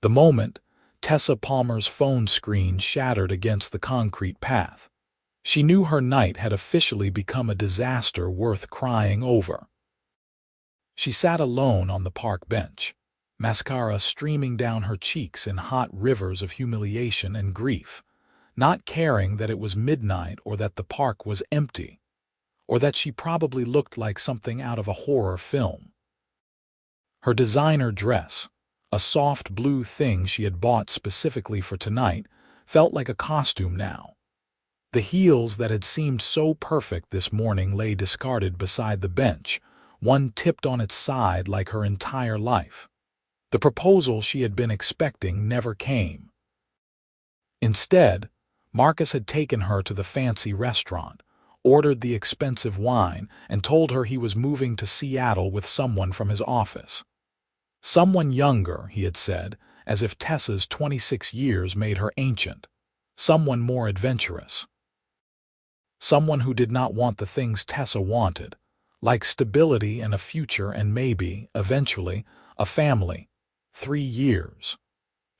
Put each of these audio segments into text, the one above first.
The moment, Tessa Palmer's phone screen shattered against the concrete path. She knew her night had officially become a disaster worth crying over. She sat alone on the park bench, mascara streaming down her cheeks in hot rivers of humiliation and grief, not caring that it was midnight or that the park was empty, or that she probably looked like something out of a horror film. Her designer dress, a soft blue thing she had bought specifically for tonight, felt like a costume now. The heels that had seemed so perfect this morning lay discarded beside the bench, one tipped on its side like her entire life. The proposal she had been expecting never came. Instead, Marcus had taken her to the fancy restaurant, ordered the expensive wine, and told her he was moving to Seattle with someone from his office. Someone younger, he had said, as if Tessa's 26 years made her ancient. Someone more adventurous. Someone who did not want the things Tessa wanted, like stability and a future and maybe, eventually, a family. 3 years.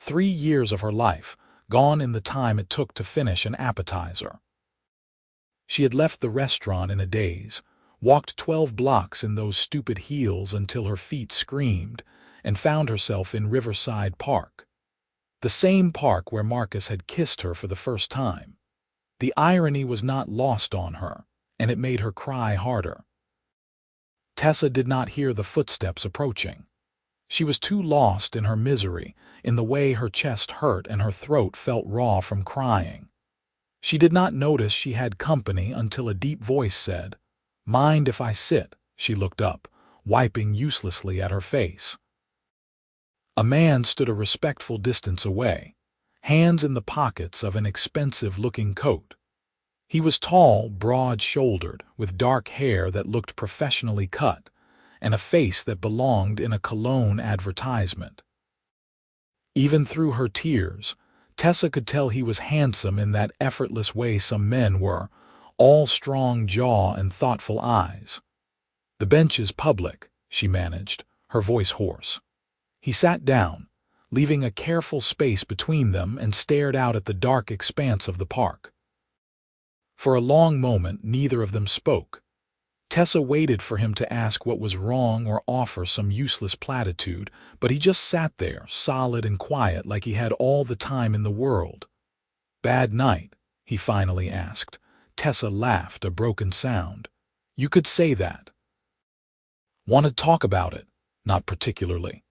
3 years of her life, gone in the time it took to finish an appetizer. She had left the restaurant in a daze, walked 12 blocks in those stupid heels until her feet screamed, and found herself in Riverside Park. The same park where Marcus had kissed her for the first time. The irony was not lost on her, and it made her cry harder. Tessa did not hear the footsteps approaching. She was too lost in her misery, in the way her chest hurt and her throat felt raw from crying. She did not notice she had company until a deep voice said, "Mind if I sit?" She looked up, wiping uselessly at her face. A man stood a respectful distance away, hands in the pockets of an expensive-looking coat. He was tall, broad-shouldered, with dark hair that looked professionally cut, and a face that belonged in a cologne advertisement. Even through her tears, Tessa could tell he was handsome in that effortless way some men were, all strong jaw and thoughtful eyes. "The bench is public," she managed, her voice hoarse. He sat down, leaving a careful space between them, and stared out at the dark expanse of the park. For a long moment, neither of them spoke. Tessa waited for him to ask what was wrong or offer some useless platitude, but he just sat there, solid and quiet, like he had all the time in the world. "Bad night?" he finally asked. Tessa laughed, a broken sound. "You could say that." "Want to talk about it?" "Not particularly."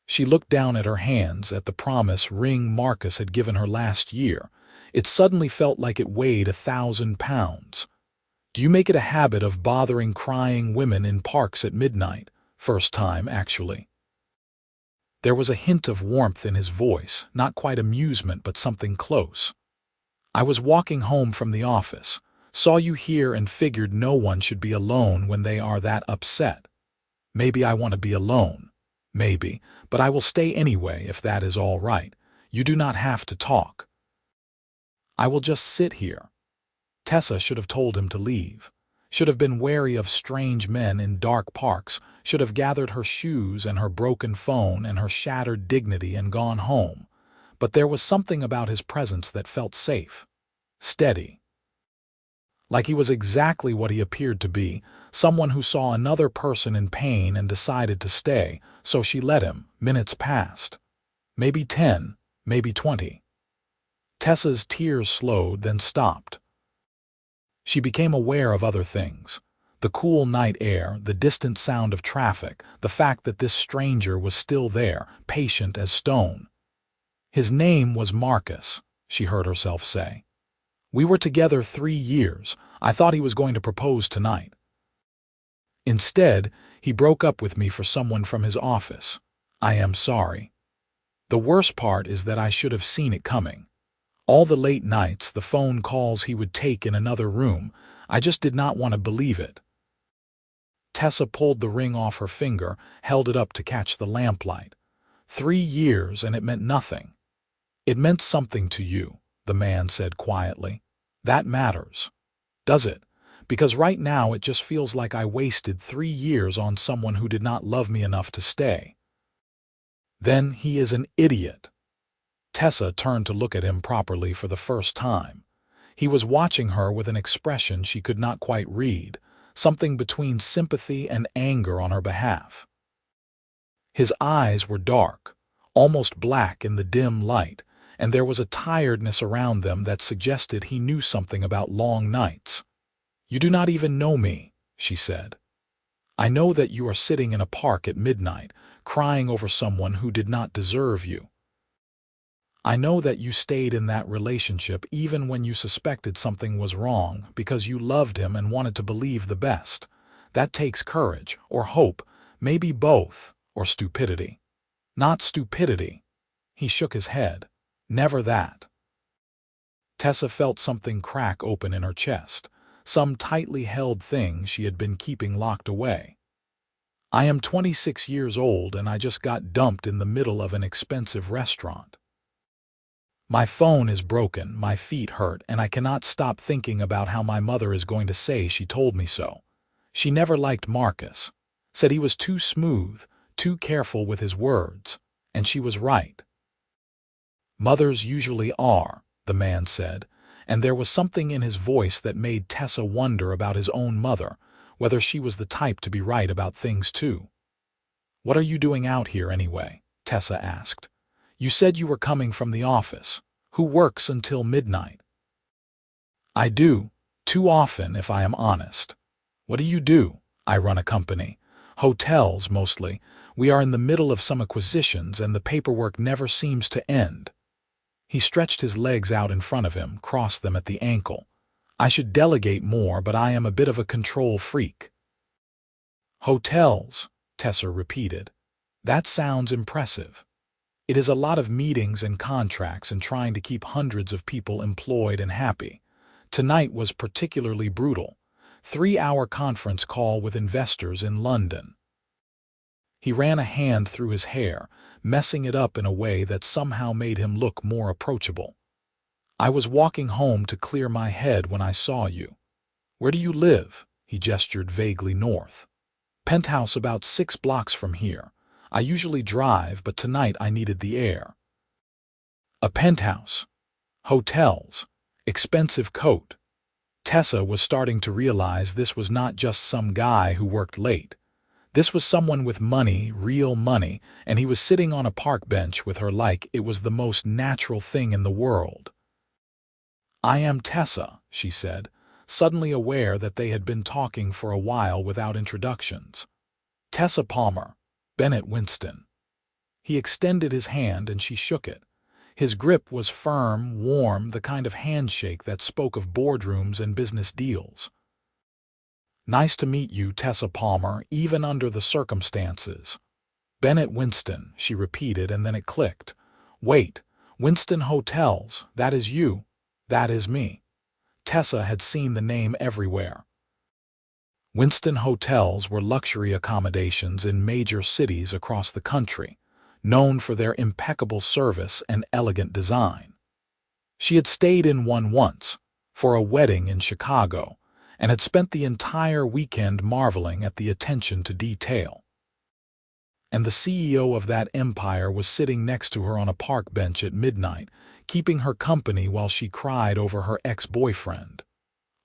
She looked down at her hands, at the promise ring Marcus had given her last year. It suddenly felt like it weighed 1,000 pounds. "Do you make it a habit of bothering crying women in parks at midnight?" "First time, actually." There was a hint of warmth in his voice, not quite amusement, but something close. "I was walking home from the office, saw you here and figured no one should be alone when they are that upset. Maybe I want to be alone. Maybe, but I will stay anyway if that is all right. You do not have to talk." "I will just sit here." Tessa should have told him to leave, should have been wary of strange men in dark parks, should have gathered her shoes and her broken phone and her shattered dignity and gone home. But there was something about his presence that felt safe, steady. Like he was exactly what he appeared to be, someone who saw another person in pain and decided to stay, so she let him. Minutes passed. Maybe 10, maybe 20. Tessa's tears slowed, then stopped. She became aware of other things. The cool night air, the distant sound of traffic, the fact that this stranger was still there, patient as stone. "His name was Marcus," she heard herself say. "We were together 3 years. I thought he was going to propose tonight. Instead, he broke up with me for someone from his office. I am sorry. The worst part is that I should have seen it coming. All the late nights, the phone calls he would take in another room, I just did not want to believe it." Tessa pulled the ring off her finger, held it up to catch the lamplight. 3 years, and it meant nothing. "It meant something to you," the man said quietly. "That matters." "Does it? Because right now it just feels like I wasted 3 years on someone who did not love me enough to stay." Then he is an idiot. Tessa turned to look at him properly for the first time. He was watching her with an expression she could not quite read, something between sympathy and anger on her behalf. His eyes were dark, almost black in the dim light, and there was a tiredness around them that suggested he knew something about long nights. "You do not even know me," she said. "I know that you are sitting in a park at midnight, crying over someone who did not deserve you. I know that you stayed in that relationship even when you suspected something was wrong because you loved him and wanted to believe the best. That takes courage, or hope, maybe both, or stupidity." "Not stupidity." He shook his head. "Never that." Tessa felt something crack open in her chest, some tightly held thing she had been keeping locked away. "I am 26 years old and I just got dumped in the middle of an expensive restaurant. My phone is broken, my feet hurt, and I cannot stop thinking about how my mother is going to say she told me so. She never liked Marcus, said he was too smooth, too careful with his words, and she was right." "Mothers usually are," the man said, and there was something in his voice that made Tessa wonder about his own mother, whether she was the type to be right about things too. "What are you doing out here anyway?" Tessa asked. "You said you were coming from the office. Who works until midnight?" "I do, too often if I am honest." "What do you do?" "I run a company. Hotels, mostly. We are in the middle of some acquisitions and the paperwork never seems to end." He stretched his legs out in front of him, crossed them at the ankle. "I should delegate more, but I am a bit of a control freak." "Hotels," Tessa repeated. "That sounds impressive." "It is a lot of meetings and contracts and trying to keep hundreds of people employed and happy. Tonight was particularly brutal. 3-hour conference call with investors in London." He ran a hand through his hair, messing it up in a way that somehow made him look more approachable. "I was walking home to clear my head when I saw you." "Where do you live?" He gestured vaguely north. "Penthouse about 6 blocks from here. I usually drive, but tonight I needed the air." A penthouse. Hotels. Expensive coat. Tessa was starting to realize this was not just some guy who worked late. This was someone with money, real money, and he was sitting on a park bench with her like it was the most natural thing in the world. "I am Tessa," she said, suddenly aware that they had been talking for a while without introductions. "Tessa Palmer, Bennett Winston." He extended his hand and she shook it. His grip was firm, warm, the kind of handshake that spoke of boardrooms and business deals. "Nice to meet you, Tessa Palmer, even under the circumstances." "Bennett Winston," she repeated, and then it clicked. "Wait, Winston Hotels, that is you? That is me." Tessa had seen the name everywhere. Winston Hotels were luxury accommodations in major cities across the country, known for their impeccable service and elegant design. She had stayed in one once, for a wedding in Chicago, and had spent the entire weekend marveling at the attention to detail. And the CEO of that empire was sitting next to her on a park bench at midnight, keeping her company while she cried over her ex-boyfriend.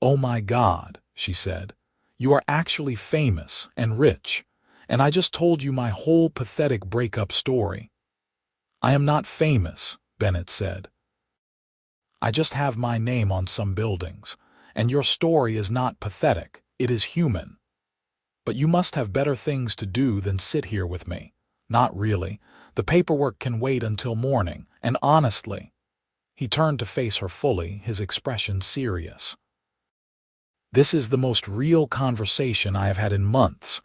"Oh my God," she said. "You are actually famous and rich, and I just told you my whole pathetic breakup story." "I am not famous," Bennett said. "I just have my name on some buildings, and your story is not pathetic, it is human. But you must have better things to do than sit here with me." "Not really. The paperwork can wait until morning, and honestly—" He turned to face her fully, his expression serious. "This is the most real conversation I have had in months.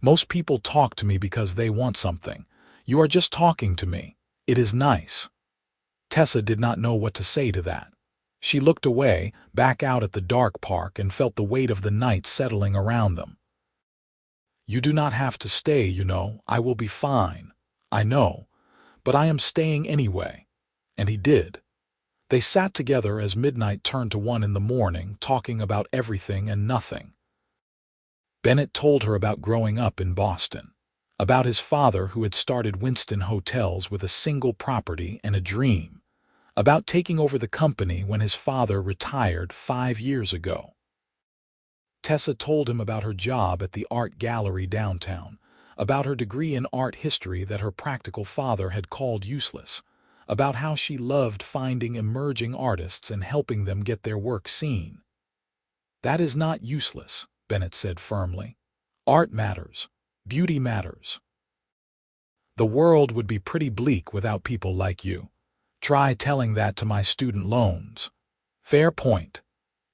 Most people talk to me because they want something. You are just talking to me. It is nice." Tessa did not know what to say to that. She looked away, back out at the dark park, and felt the weight of the night settling around them. "You do not have to stay, you know. I will be fine. I know. But I am staying anyway." And he did. They sat together as midnight turned to 1 in the morning, talking about everything and nothing. Bennett told her about growing up in Boston. about his father who had started Winston Hotels with a single property and a dream, about taking over the company when his father retired 5 years ago. Tessa told him about her job at the art gallery downtown, about her degree in art history that her practical father had called useless, about how she loved finding emerging artists and helping them get their work seen. "That is not useless," Bennett said firmly. "Art matters. Beauty matters. The world would be pretty bleak without people like you. Try telling that to my student loans." "Fair point."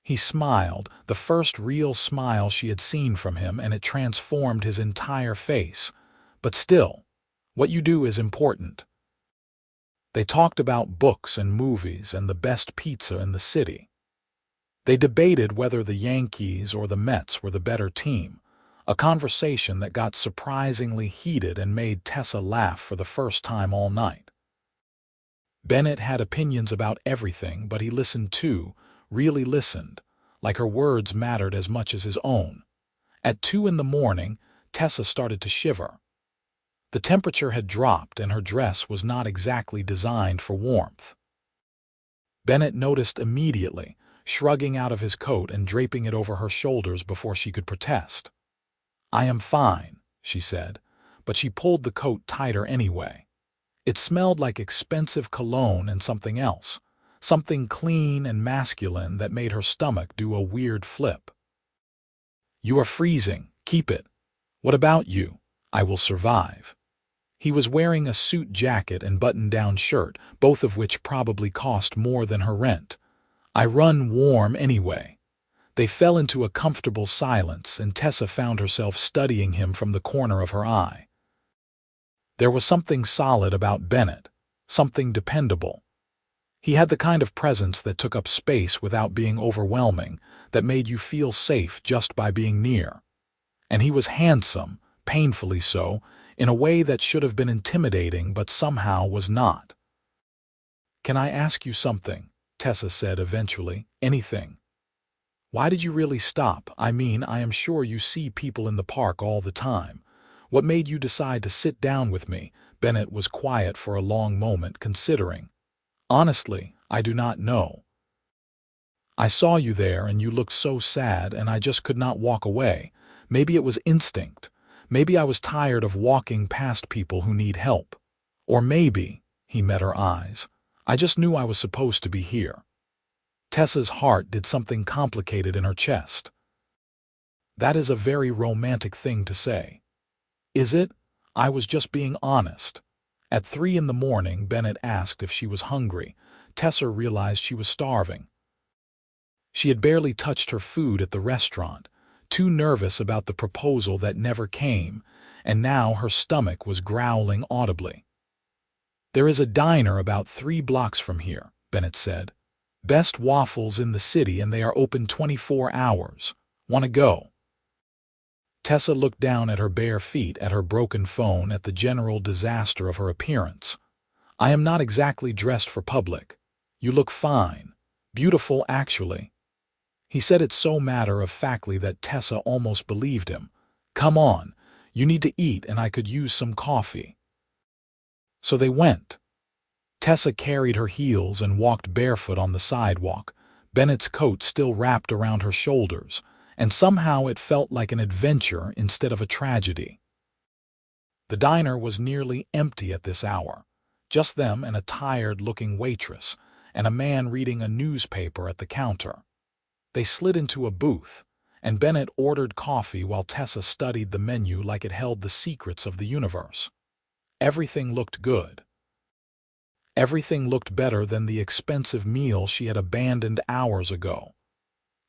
He smiled, the first real smile she had seen from him, and it transformed his entire face. "But still, what you do is important." They talked about books and movies and the best pizza in the city. They debated whether the Yankees or the Mets were the better team, a conversation that got surprisingly heated and made Tessa laugh for the first time all night. Bennett had opinions about everything, but he listened too, really listened, like her words mattered as much as his own. At 2 in the morning, Tessa started to shiver. The temperature had dropped and her dress was not exactly designed for warmth. Bennett noticed immediately, shrugging out of his coat and draping it over her shoulders before she could protest. "I am fine," she said, but she pulled the coat tighter anyway. It smelled like expensive cologne and something else, something clean and masculine that made her stomach do a weird flip. "You are freezing. Keep it. What about you?" "I will survive." He was wearing a suit jacket and button-down shirt, both of which probably cost more than her rent. "I run warm anyway." They fell into a comfortable silence, and Tessa found herself studying him from the corner of her eye. There was something solid about Bennett, something dependable. He had the kind of presence that took up space without being overwhelming, that made you feel safe just by being near. And he was handsome, painfully so, in a way that should have been intimidating but somehow was not. "Can I ask you something?" Tessa said eventually. "Anything." "Why did you really stop? I mean, I am sure you see people in the park all the time. What made you decide to sit down with me?" Bennett was quiet for a long moment, considering. "Honestly, I do not know. I saw you there and you looked so sad and I just could not walk away. Maybe it was instinct. Maybe I was tired of walking past people who need help. Or maybe," he met her eyes, "I just knew I was supposed to be here." Tessa's heart did something complicated in her chest. "That is a very romantic thing to say." "Is it? I was just being honest." At 3 in the morning, Bennett asked if she was hungry. Tessa realized she was starving. She had barely touched her food at the restaurant, too nervous about the proposal that never came, and now her stomach was growling audibly. "There is a diner about 3 blocks from here," Bennett said. "Best waffles in the city, and they are open 24 hours. Want to go?" Tessa looked down at her bare feet, at her broken phone, at the general disaster of her appearance. "I am not exactly dressed for public." "You look fine. Beautiful, actually." He said it so matter-of-factly that Tessa almost believed him. "Come on, you need to eat and I could use some coffee." So they went. Tessa carried her heels and walked barefoot on the sidewalk, Bennett's coat still wrapped around her shoulders, and somehow it felt like an adventure instead of a tragedy. The diner was nearly empty at this hour, just them and a tired-looking waitress, and a man reading a newspaper at the counter. They slid into a booth, and Bennett ordered coffee while Tessa studied the menu like it held the secrets of the universe. Everything looked good. Everything looked better than the expensive meal she had abandoned hours ago.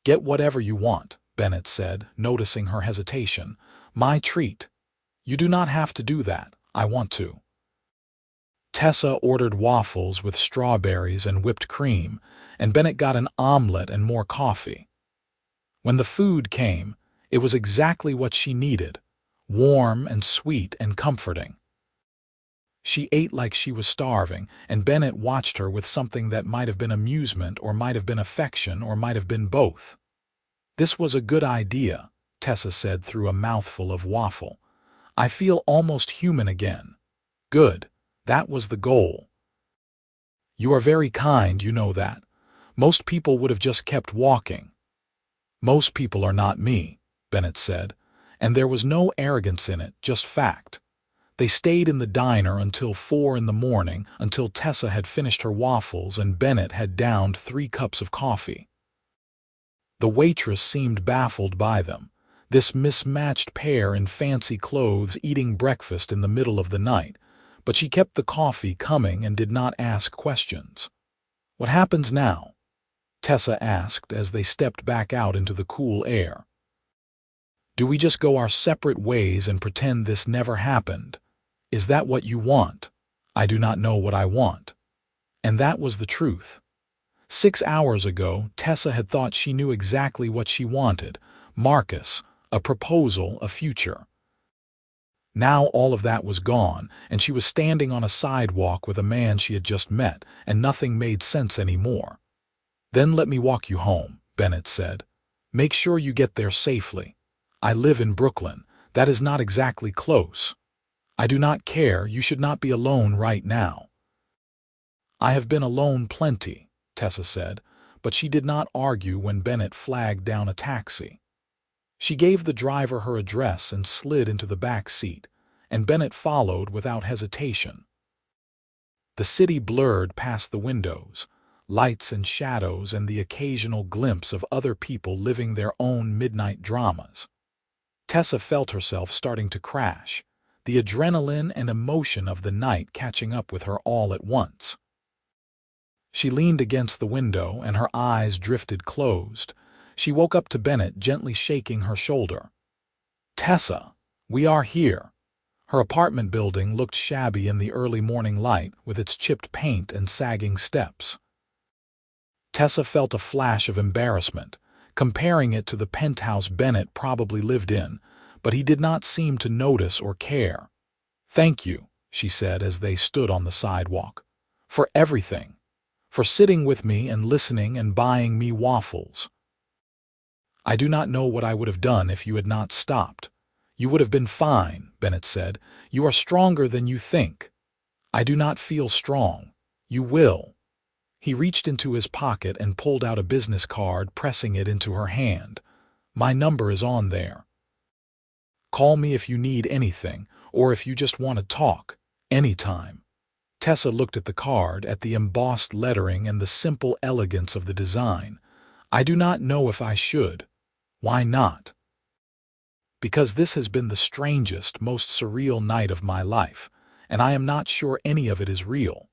"Get whatever you want," Bennett said, noticing her hesitation. "My treat." "You do not have to do that. I want to." Tessa ordered waffles with strawberries and whipped cream, and Bennett got an omelet and more coffee. When the food came, it was exactly what she needed, warm and sweet and comforting. She ate like she was starving, and Bennett watched her with something that might have been amusement or might have been affection or might have been both. "This was a good idea," Tessa said through a mouthful of waffle. I feel almost human again. Good. That was the goal. You are very kind, you know that. Most people would have just kept walking. Most people are not me, Bennett said, and there was no arrogance in it, just fact. They stayed in the diner until 4 in the morning, until Tessa had finished her waffles and Bennett had downed 3 cups of coffee. The waitress seemed baffled by them, this mismatched pair in fancy clothes eating breakfast in the middle of the night, but she kept the coffee coming and did not ask questions. What happens now? Tessa asked as they stepped back out into the cool air. Do we just go our separate ways and pretend this never happened? Is that what you want? I do not know what I want. And that was the truth. 6 hours ago, Tessa had thought she knew exactly what she wanted. Marcus, a proposal, a future. Now all of that was gone, and she was standing on a sidewalk with a man she had just met, and nothing made sense anymore. Then let me walk you home, Bennett said. Make sure you get there safely. I live in Brooklyn. That is not exactly close. I do not care. You should not be alone right now. I have been alone plenty, Tessa said, but she did not argue when Bennett flagged down a taxi. She gave the driver her address and slid into the back seat, and Bennett followed without hesitation. The city blurred past the windows, lights and shadows and the occasional glimpse of other people living their own midnight dramas. Tessa felt herself starting to crash, the adrenaline and emotion of the night catching up with her all at once. She leaned against the window and her eyes drifted closed. She woke up to Bennett gently shaking her shoulder. Tessa, we are here. Her apartment building looked shabby in the early morning light with its chipped paint and sagging steps. Tessa felt a flash of embarrassment, comparing it to the penthouse Bennett probably lived in, but he did not seem to notice or care. Thank you, she said as they stood on the sidewalk. For everything. For sitting with me and listening and buying me waffles. I do not know what I would have done if you had not stopped. You would have been fine, Bennett said. You are stronger than you think. I do not feel strong. You will. He reached into his pocket and pulled out a business card, pressing it into her hand. My number is on there. Call me if you need anything, or if you just want to talk, anytime. Tessa looked at the card, at the embossed lettering and the simple elegance of the design. I do not know if I should. Why not? Because this has been the strangest, most surreal night of my life, and I am not sure any of it is real.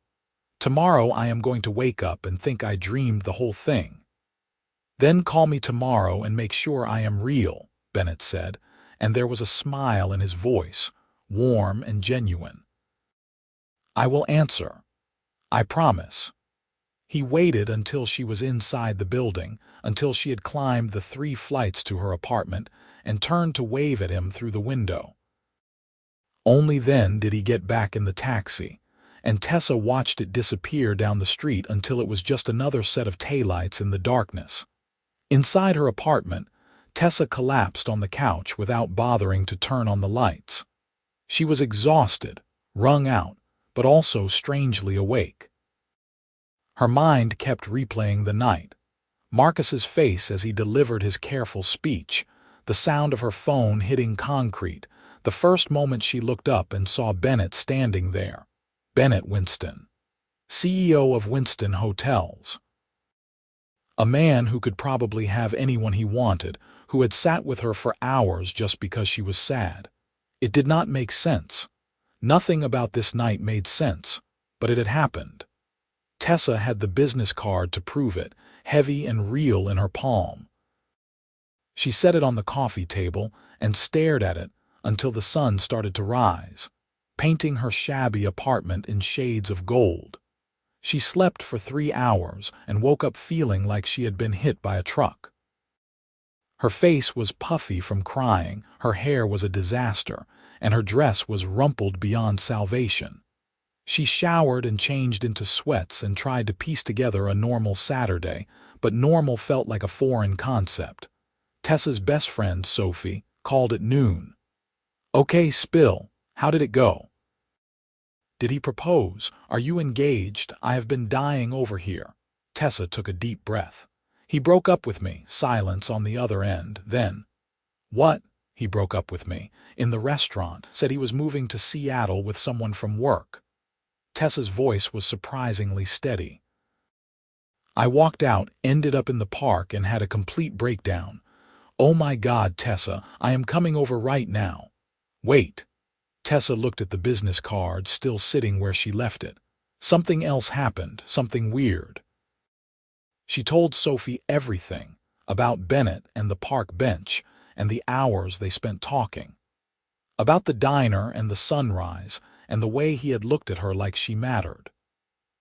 Tomorrow I am going to wake up and think I dreamed the whole thing. Then call me tomorrow and make sure I am real, Bennett said, and there was a smile in his voice, warm and genuine. I will answer. I promise. He waited until she was inside the building, until she had climbed the 3 flights to her apartment, and turned to wave at him through the window. Only then did he get back in the taxi, and Tessa watched it disappear down the street until it was just another set of taillights in the darkness. Inside her apartment, Tessa collapsed on the couch without bothering to turn on the lights. She was exhausted, wrung out, but also strangely awake. Her mind kept replaying the night. Marcus's face as he delivered his careful speech, the sound of her phone hitting concrete, the first moment she looked up and saw Bennett standing there. Bennett Winston, CEO of Winston Hotels. A man who could probably have anyone he wanted, who had sat with her for hours just because she was sad. It did not make sense. Nothing about this night made sense, but it had happened. Tessa had the business card to prove it, heavy and real in her palm. She set it on the coffee table and stared at it until the sun started to rise, painting her shabby apartment in shades of gold. She slept for 3 hours and woke up feeling like she had been hit by a truck. Her face was puffy from crying, her hair was a disaster, and her dress was rumpled beyond salvation. She showered and changed into sweats and tried to piece together a normal Saturday, but normal felt like a foreign concept. Tessa's best friend, Sophie, called it noon. Okay, spill. How did it go? Did he propose? Are you engaged? I have been dying over here. Tessa took a deep breath. He broke up with me. Silence on the other end. Then, what? He broke up with me. In the restaurant. Said he was moving to Seattle with someone from work. Tessa's voice was surprisingly steady. I walked out, ended up in the park, and had a complete breakdown. Oh my God, Tessa, I am coming over right now. Wait. Tessa looked at the business card still sitting where she left it. Something else happened, something weird. She told Sophie everything about Bennett and the park bench and the hours they spent talking. About the diner and the sunrise and the way he had looked at her like she mattered.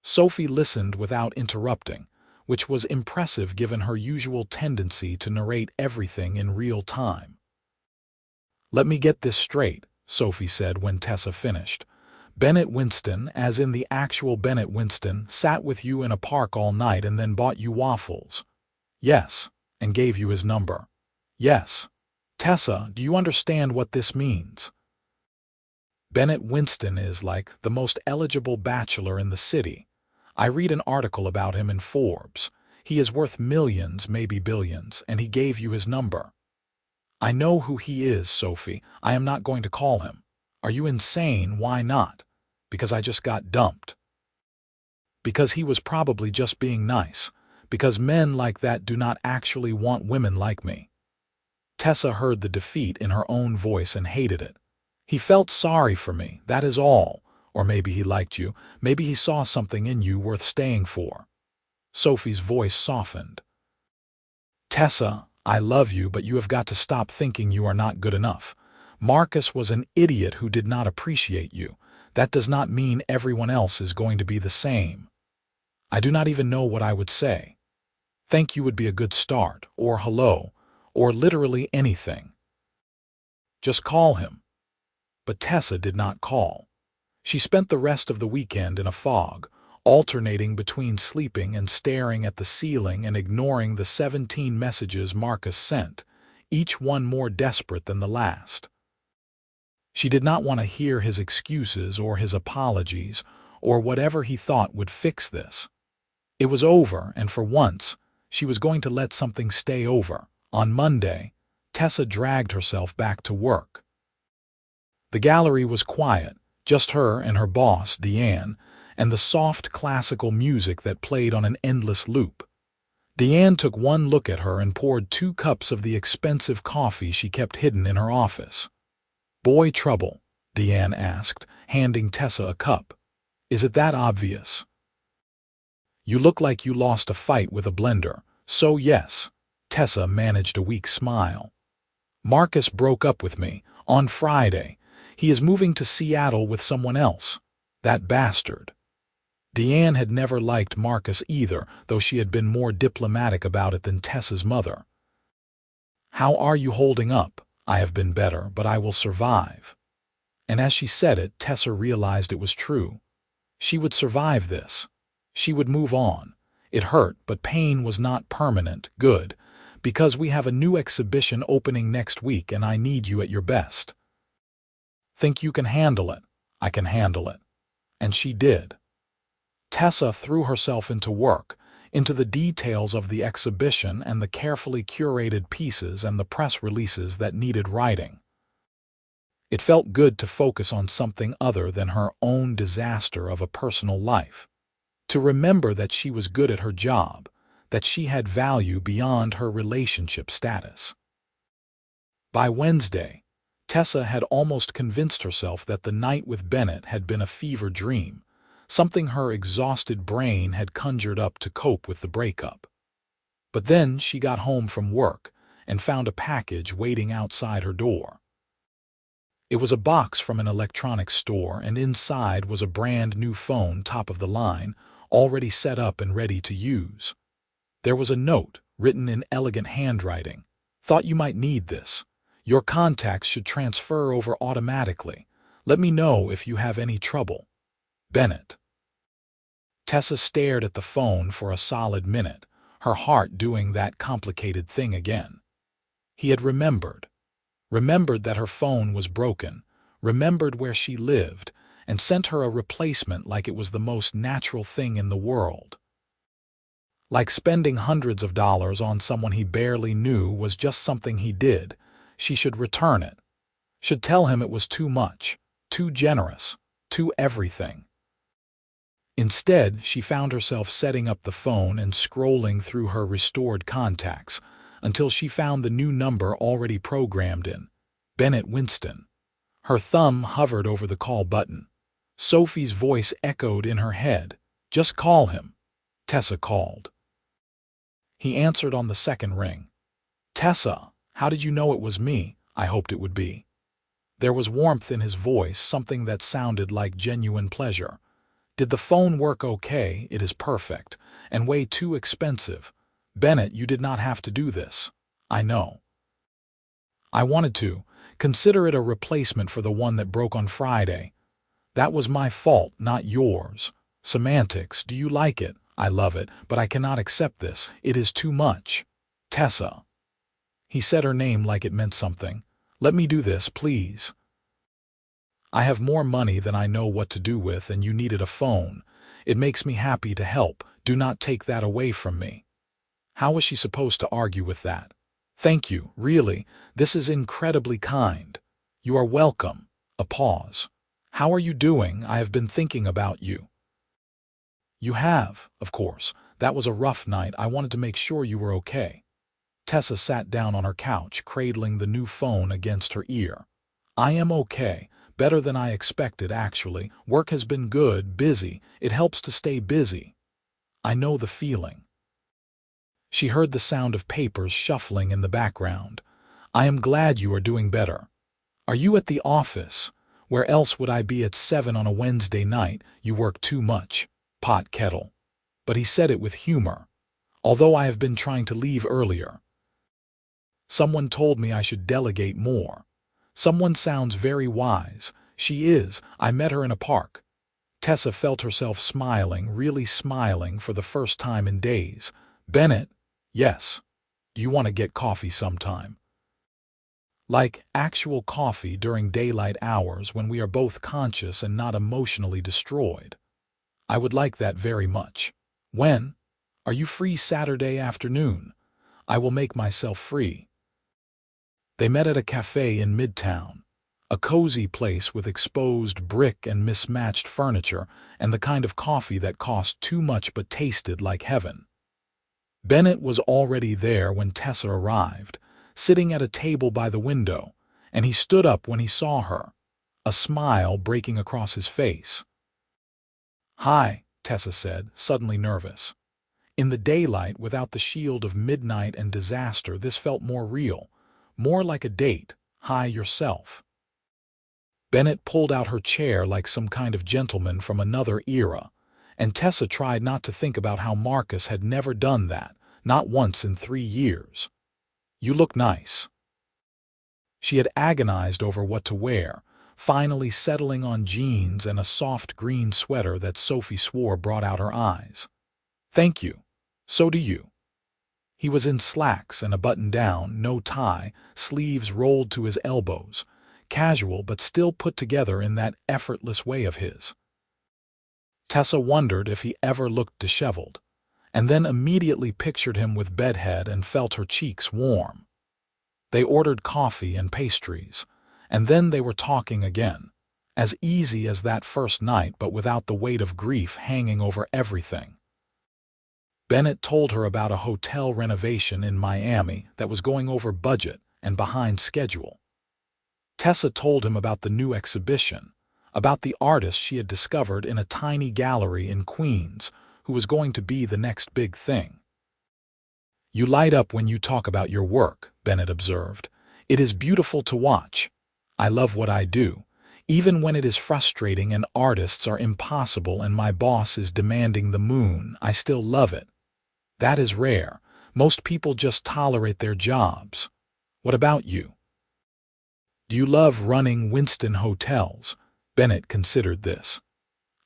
Sophie listened without interrupting, which was impressive given her usual tendency to narrate everything in real time. Let me get this straight, Sophie said when Tessa finished. Bennett Winston, as in the actual Bennett Winston, sat with you in a park all night and then bought you waffles. Yes, and gave you his number. Yes. Tessa, do you understand what this means? Bennett Winston is like the most eligible bachelor in the city. I read an article about him in Forbes. He is worth millions, maybe billions, and he gave you his number. I know who he is, Sophie. I am not going to call him. Are you insane? Why not? Because I just got dumped. Because he was probably just being nice. Because men like that do not actually want women like me. Tessa heard the defeat in her own voice and hated it. He felt sorry for me, that is all. Or maybe he liked you. Maybe he saw something in you worth staying for. Sophie's voice softened. Tessa, I love you, but you have got to stop thinking you are not good enough. Marcus was an idiot who did not appreciate you. That does not mean everyone else is going to be the same. I do not even know what I would say. Thank you would be a good start, or hello, or literally anything. Just call him. But Tessa did not call. She spent the rest of the weekend in a fog, alternating between sleeping and staring at the ceiling and ignoring the 17 messages Marcus sent, each one more desperate than the last. She did not want to hear his excuses or his apologies or whatever he thought would fix this. It was over, and for once, she was going to let something stay over. On Monday, Tessa dragged herself back to work. The gallery was quiet, just her and her boss, Deanne, and the soft classical music that played on an endless loop. Deanne took one look at her and poured 2 cups of the expensive coffee she kept hidden in her office. Boy trouble? Deanne asked, handing Tessa a cup. Is it that obvious? You look like you lost a fight with a blender, so yes. Tessa managed a weak smile. Marcus broke up with me on Friday. He is moving to Seattle with someone else. That bastard. Deanne had never liked Marcus either, though she had been more diplomatic about it than Tessa's mother. How are you holding up? I have been better, but I will survive. And as she said it, Tessa realized it was true. She would survive this. She would move on. It hurt, but pain was not permanent. Good, because we have a new exhibition opening next week and I need you at your best. Think you can handle it? I can handle it. And she did. Tessa threw herself into work, into the details of the exhibition and the carefully curated pieces and the press releases that needed writing. It felt good to focus on something other than her own disaster of a personal life. To remember that she was good at her job, that she had value beyond her relationship status. By Wednesday, Tessa had almost convinced herself that the night with Bennett had been a fever dream, something her exhausted brain had conjured up to cope with the breakup. But then she got home from work and found a package waiting outside her door. It was a box from an electronics store, and inside was a brand new phone, top of the line, already set up and ready to use. There was a note, written in elegant handwriting. Thought you might need this. Your contacts should transfer over automatically. Let me know if you have any trouble. Bennett. Tessa stared at the phone for a solid minute, her heart doing that complicated thing again. He had remembered. remembered that her phone was broken, remembered where she lived, and sent her a replacement like it was the most natural thing in the world. Like spending hundreds of dollars on someone he barely knew was just something he did. She should return it. Should tell him it was too much, too generous, too everything. Instead, she found herself setting up the phone and scrolling through her restored contacts until she found the new number already programmed in, Bennett Winston. Her thumb hovered over the call button. Sophie's voice echoed in her head. "Just call him." Tessa called. He answered on the second ring. "Tessa, how did you know it was me? I hoped it would be." There was warmth in his voice, something that sounded like genuine pleasure. "Did the phone work okay? It is perfect, and way too expensive. Bennett, you did not have to do this. I know. I wanted to. Consider it a replacement for the one that broke on Friday. That was my fault, not yours. Semantics, do you like it? I love it, but I cannot accept this. It is too much. Tessa." He said her name like it meant something. "Let me do this, please. I have more money than I know what to do with, and you needed a phone. It makes me happy to help. Do not take that away from me." How was she supposed to argue with that? "Thank you, really. This is incredibly kind. You are welcome." A pause. "How are you doing? I have been thinking about you." "You have, of course. That was a rough night. I wanted to make sure you were okay." Tessa sat down on her couch, cradling the new phone against her ear. "I am okay. Better than I expected, actually. Work has been good, busy. It helps to stay busy. I know the feeling." She heard the sound of papers shuffling in the background. "I am glad you are doing better. Are you at the office? Where else would I be at 7 on a Wednesday night? You work too much. Pot kettle." But he said it with humor. "Although I have been trying to leave earlier. Someone told me I should delegate more. Someone sounds very wise. She is. I met her in a park." Tessa felt herself smiling, really smiling for the first time in days. "Bennett?" "Yes. Do you want to get coffee sometime? Like actual coffee during daylight hours when we are both conscious and not emotionally destroyed. I would like that very much. When? Are you free Saturday afternoon? I will make myself free." They met at a cafe in Midtown, a cozy place with exposed brick and mismatched furniture and the kind of coffee that cost too much but tasted like heaven. Bennett was already there when Tessa arrived, sitting at a table by the window, and he stood up when he saw her, a smile breaking across his face. "Hi," Tessa said, suddenly nervous. In the daylight, without the shield of midnight and disaster, this felt more real, more like a date. "Hi yourself." Bennett pulled out her chair like some kind of gentleman from another era, and Tessa tried not to think about how Marcus had never done that, not once in 3 years. "You look nice." She had agonized over what to wear, finally settling on jeans and a soft green sweater that Sophie swore brought out her eyes. "Thank you. So do you." He was in slacks and a button-down, no tie, sleeves rolled to his elbows, casual but still put together in that effortless way of his. Tessa wondered if he ever looked disheveled, and then immediately pictured him with bedhead and felt her cheeks warm. They ordered coffee and pastries, and then they were talking again, as easy as that first night but without the weight of grief hanging over everything. Bennett told her about a hotel renovation in Miami that was going over budget and behind schedule. Tessa told him about the new exhibition, about the artist she had discovered in a tiny gallery in Queens who was going to be the next big thing. "You light up when you talk about your work," Bennett observed. "It is beautiful to watch. I love what I do. Even when it is frustrating and artists are impossible and my boss is demanding the moon, I still love it. That is rare. Most people just tolerate their jobs. What about you?" "Do you love running Winston hotels?" Bennett considered this.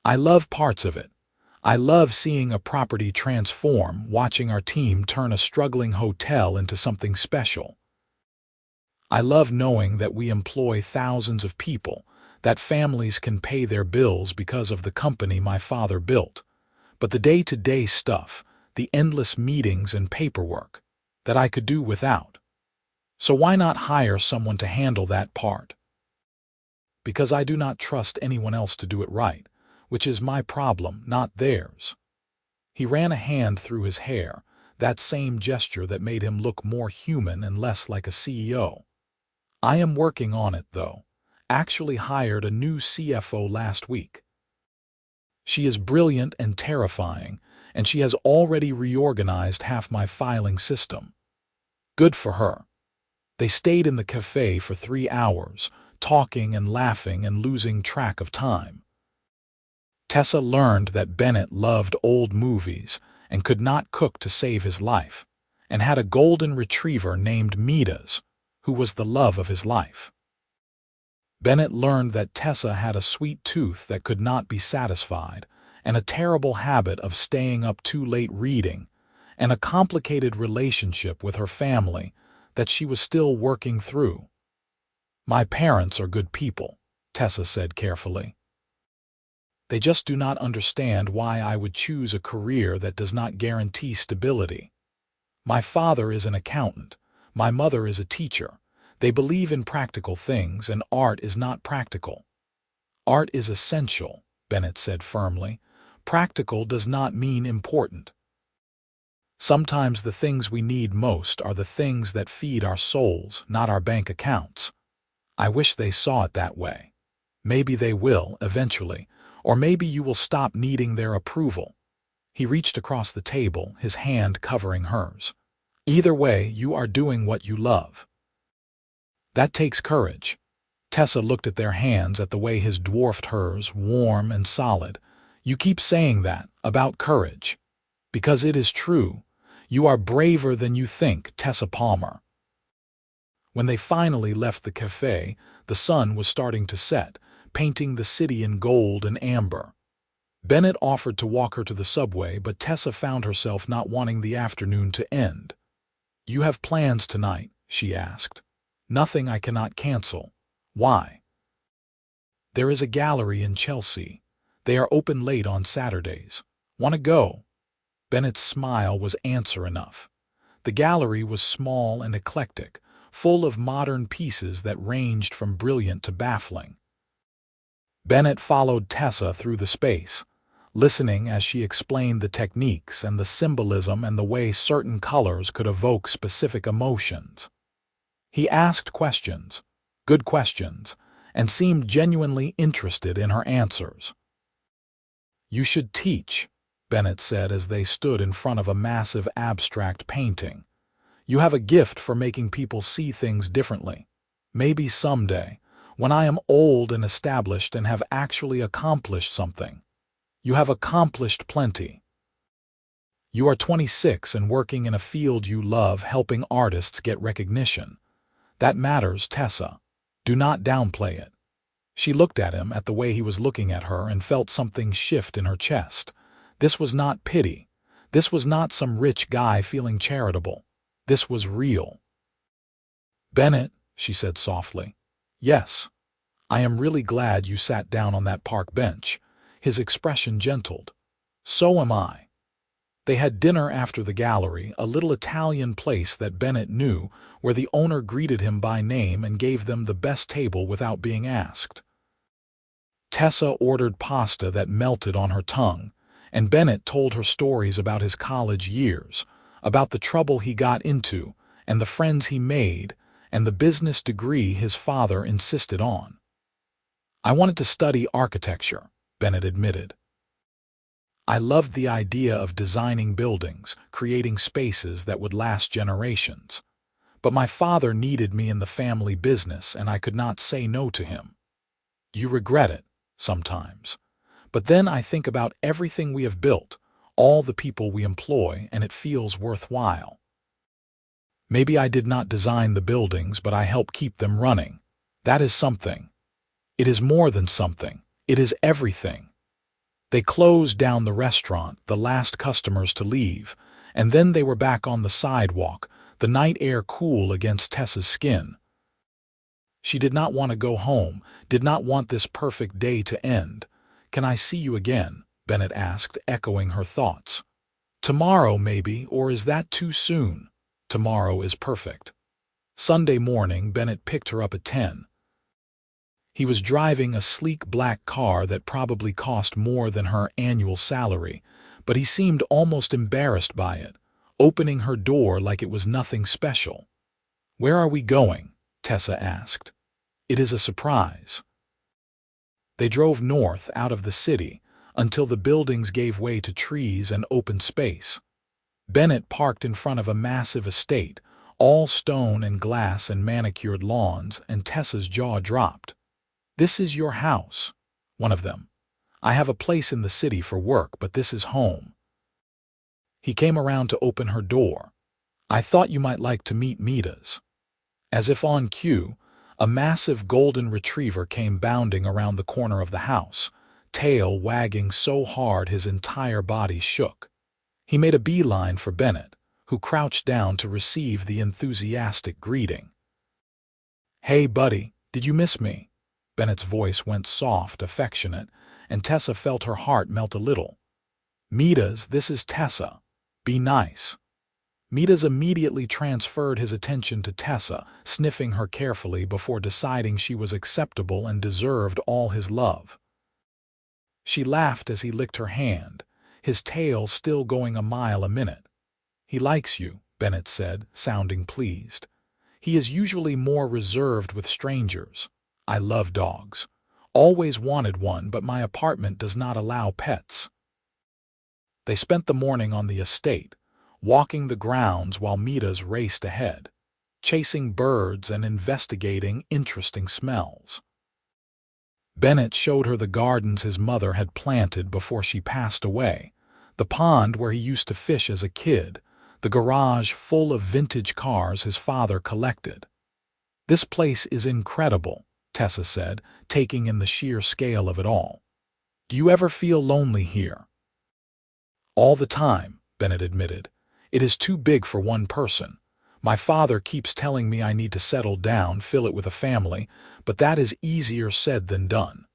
"I love parts of it. I love seeing a property transform, watching our team turn a struggling hotel into something special. I love knowing that we employ thousands of people, that families can pay their bills because of the company my father built. But the day-to-day stuff, the endless meetings and paperwork, that I could do without. So why not hire someone to handle that part? Because I do not trust anyone else to do it right, which is my problem, not theirs. He ran a hand through his hair, that same gesture that made him look more human and less like a CEO. I am working on it, though. Actually hired a new CFO last week. She is brilliant and terrifying, and she has already reorganized half my filing system. Good for her. They stayed in the cafe for 3 hours, talking and laughing and losing track of time. Tessa learned that Bennett loved old movies and could not cook to save his life, and had a golden retriever named Midas, who was the love of his life. Bennett learned that Tessa had a sweet tooth that could not be satisfied, and a terrible habit of staying up too late reading, and a complicated relationship with her family that she was still working through. My parents are good people, Tessa said carefully. They just do not understand why I would choose a career that does not guarantee stability. My father is an accountant. My mother is a teacher. They believe in practical things, and art is not practical. Art is essential, Bennett said firmly. Practical does not mean important. Sometimes the things we need most are the things that feed our souls, not our bank accounts. I wish they saw it that way. Maybe they will, eventually, or maybe you will stop needing their approval. He reached across the table, his hand covering hers. Either way, you are doing what you love. That takes courage. Tessa looked at their hands, at the way his dwarfed hers, warm and solid. You keep saying that, about courage. Because it is true. You are braver than you think, Tessa Palmer. When they finally left the cafe, the sun was starting to set, painting the city in gold and amber. Bennett offered to walk her to the subway, but Tessa found herself not wanting the afternoon to end. You have plans tonight, she asked. Nothing I cannot cancel. Why? There is a gallery in Chelsea. They are open late on Saturdays. Want to go? Bennett's smile was answer enough. The gallery was small and eclectic, full of modern pieces that ranged from brilliant to baffling. Bennett followed Tessa through the space, listening as she explained the techniques and the symbolism and the way certain colors could evoke specific emotions. He asked questions, good questions, and seemed genuinely interested in her answers. You should teach, Bennett said as they stood in front of a massive abstract painting. You have a gift for making people see things differently. Maybe someday, when I am old and established and have actually accomplished something. You have accomplished plenty. You are 26 and working in a field you love, helping artists get recognition. That matters, Tessa. Do not downplay it. She looked at him, at the way he was looking at her, and felt something shift in her chest. This was not pity. This was not some rich guy feeling charitable. This was real. Bennett, she said softly. Yes. I am really glad you sat down on that park bench. His expression gentled. So am I. They had dinner after the gallery, a little Italian place that Bennett knew, where the owner greeted him by name and gave them the best table without being asked. Tessa ordered pasta that melted on her tongue, and Bennett told her stories about his college years, about the trouble he got into, and the friends he made, and the business degree his father insisted on. I wanted to study architecture, Bennett admitted. I loved the idea of designing buildings, creating spaces that would last generations. But my father needed me in the family business, and I could not say no to him. You regret it, sometimes. But then I think about everything we have built, all the people we employ, and it feels worthwhile. Maybe I did not design the buildings, but I helped keep them running. That is something. It is more than something. It is everything. They closed down the restaurant, the last customers to leave, and then they were back on the sidewalk, the night air cool against Tessa's skin. She did not want to go home, did not want this perfect day to end. "Can I see you again?" Bennett asked, echoing her thoughts. "Tomorrow, maybe, or is that too soon?" "Tomorrow is perfect." Sunday morning, Bennett picked her up at 10. He was driving a sleek black car that probably cost more than her annual salary, but he seemed almost embarrassed by it, opening her door like it was nothing special. "Where are we going?" Tessa asked. "It is a surprise." They drove north out of the city until the buildings gave way to trees and open space. Bennett parked in front of a massive estate, all stone and glass and manicured lawns, and Tessa's jaw dropped. "This is your house?" One of them. "I have a place in the city for work, but this is home." He came around to open her door. "I thought you might like to meet Mita's." As if on cue, a massive golden retriever came bounding around the corner of the house, tail wagging so hard his entire body shook. He made a beeline for Bennett, who crouched down to receive the enthusiastic greeting. "Hey, buddy, did you miss me?" Bennett's voice went soft, affectionate, and Tessa felt her heart melt a little. "Mita's, this is Tessa. Be nice." Mita's immediately transferred his attention to Tessa, sniffing her carefully before deciding she was acceptable and deserved all his love. She laughed as he licked her hand, his tail still going a mile a minute. "He likes you," Bennett said, sounding pleased. "He is usually more reserved with strangers. I love dogs. Always wanted one, but my apartment does not allow pets." They spent the morning on the estate, walking the grounds while Mita's raced ahead, chasing birds and investigating interesting smells. Bennett showed her the gardens his mother had planted before she passed away, the pond where he used to fish as a kid, the garage full of vintage cars his father collected. "This place is incredible," Tessa said, taking in the sheer scale of it all. "Do you ever feel lonely here?" "All the time," Bennett admitted. "It is too big for one person. My father keeps telling me I need to settle down, fill it with a family, but that is easier said than done.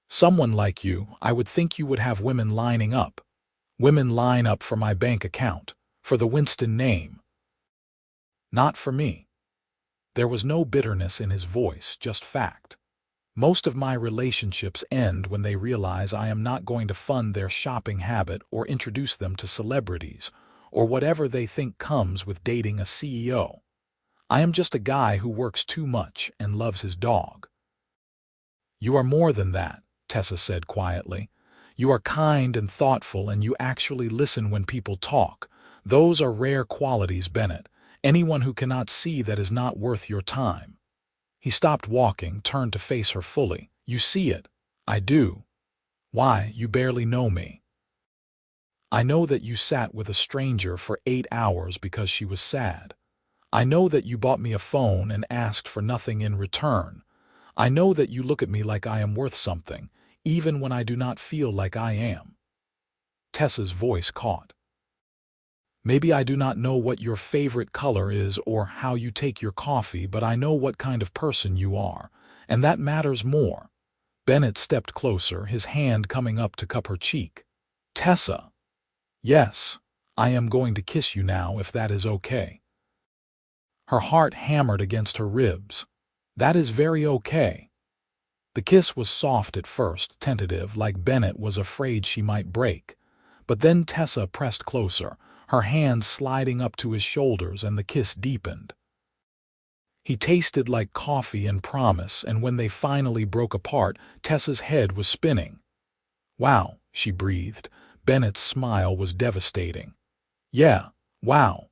Someone like you, I would think you would have women lining up. Women line up for my bank account, for the Winston name." "Not for me." There was no bitterness in his voice, just fact. "Most of my relationships end when they realize I am not going to fund their shopping habit or introduce them to celebrities, or whatever they think comes with dating a CEO. I am just a guy who works too much and loves his dog." "You are more than that," Tessa said quietly. "You are kind and thoughtful, and you actually listen when people talk. Those are rare qualities, Bennett. Anyone who cannot see that is not worth your time." He stopped walking, turned to face her fully. "You see it." "I do." "Why, you barely know me." "I know that you sat with a stranger for 8 hours because she was sad. I know that you bought me a phone and asked for nothing in return. I know that you look at me like I am worth something, even when I do not feel like I am." Tessa's voice caught. "Maybe I do not know what your favorite color is or how you take your coffee, but I know what kind of person you are, and that matters more." Bennett stepped closer, his hand coming up to cup her cheek. "Tessa." "Yes, I am going to kiss you now, if that is okay." Her heart hammered against her ribs. "That is very okay." The kiss was soft at first, tentative, like Bennett was afraid she might break. But then Tessa pressed closer, her hands sliding up to his shoulders, and the kiss deepened. He tasted like coffee and promise, and when they finally broke apart, Tessa's head was spinning. "Wow," she breathed. Bennett's smile was devastating. "Yeah, wow."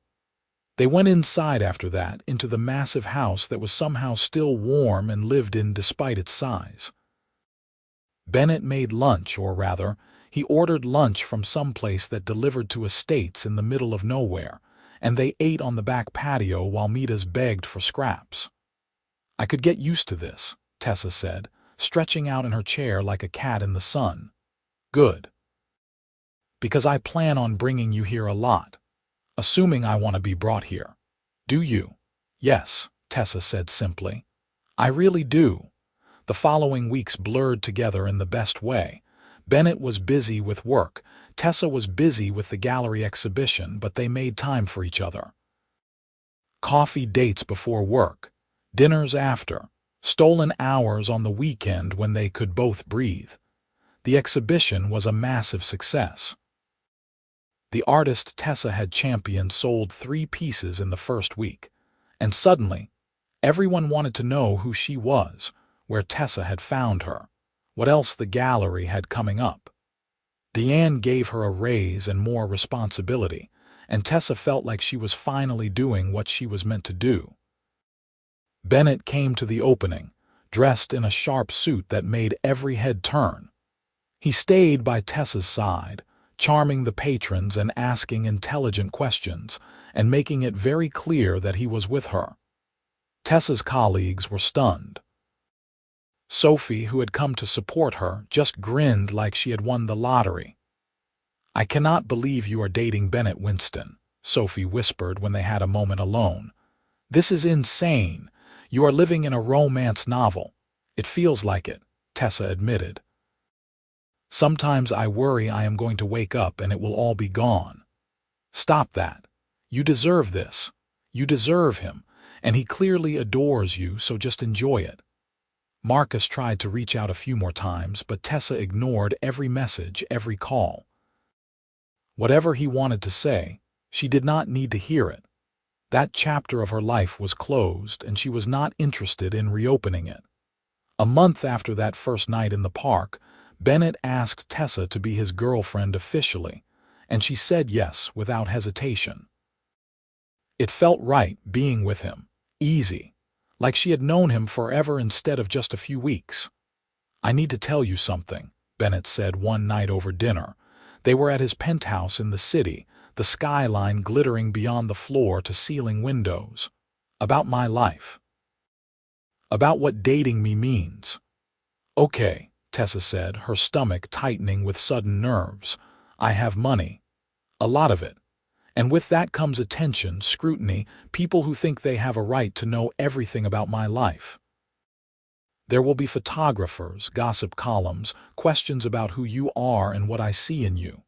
They went inside after that, into the massive house that was somehow still warm and lived in despite its size. Bennett made lunch, or rather, he ordered lunch from some place that delivered to estates in the middle of nowhere, and they ate on the back patio while Mita's begged for scraps. "I could get used to this," Tessa said, stretching out in her chair like a cat in the sun. "Good. Because I plan on bringing you here a lot. Assuming I want to be brought here." "Do you?" "Yes," Tessa said simply. I really do. The following weeks blurred together in the best way. Bennett was busy with work. Tessa was busy with the gallery exhibition, but they made time for each other. Coffee dates before work, dinners after, stolen hours on the weekend when they could both breathe. The exhibition was a massive success. The artist Tessa had championed sold 3 pieces in the first week, and suddenly, everyone wanted to know who she was, where Tessa had found her, what else the gallery had coming up. Deanne gave her a raise and more responsibility, and Tessa felt like she was finally doing what she was meant to do. Bennett came to the opening, dressed in a sharp suit that made every head turn. He stayed by Tessa's side, charming the patrons and asking intelligent questions, and making it very clear that he was with her. Tessa's colleagues were stunned. Sophie, who had come to support her, just grinned like she had won the lottery. "I cannot believe you are dating Bennett Winston," Sophie whispered when they had a moment alone. "This is insane. You are living in a romance novel." "It feels like it," Tessa admitted. "Sometimes I worry I am going to wake up and it will all be gone." "Stop that. You deserve this. You deserve him, and he clearly adores you, so just enjoy it." Marcus tried to reach out a few more times, but Tessa ignored every message, every call. Whatever he wanted to say, she did not need to hear it. That chapter of her life was closed, and she was not interested in reopening it. A month after that first night in the park, Bennett asked Tessa to be his girlfriend officially, and she said yes without hesitation. It felt right being with him, easy, like she had known him forever instead of just a few weeks. "I need to tell you something," Bennett said one night over dinner. They were at his penthouse in the city, the skyline glittering beyond the floor-to-ceiling windows. "About my life. About what dating me means." "Okay," Tessa said, her stomach tightening with sudden nerves. "I have money. A lot of it. And with that comes attention, scrutiny, people who think they have a right to know everything about my life. There will be photographers, gossip columns, questions about who you are and what I see in you."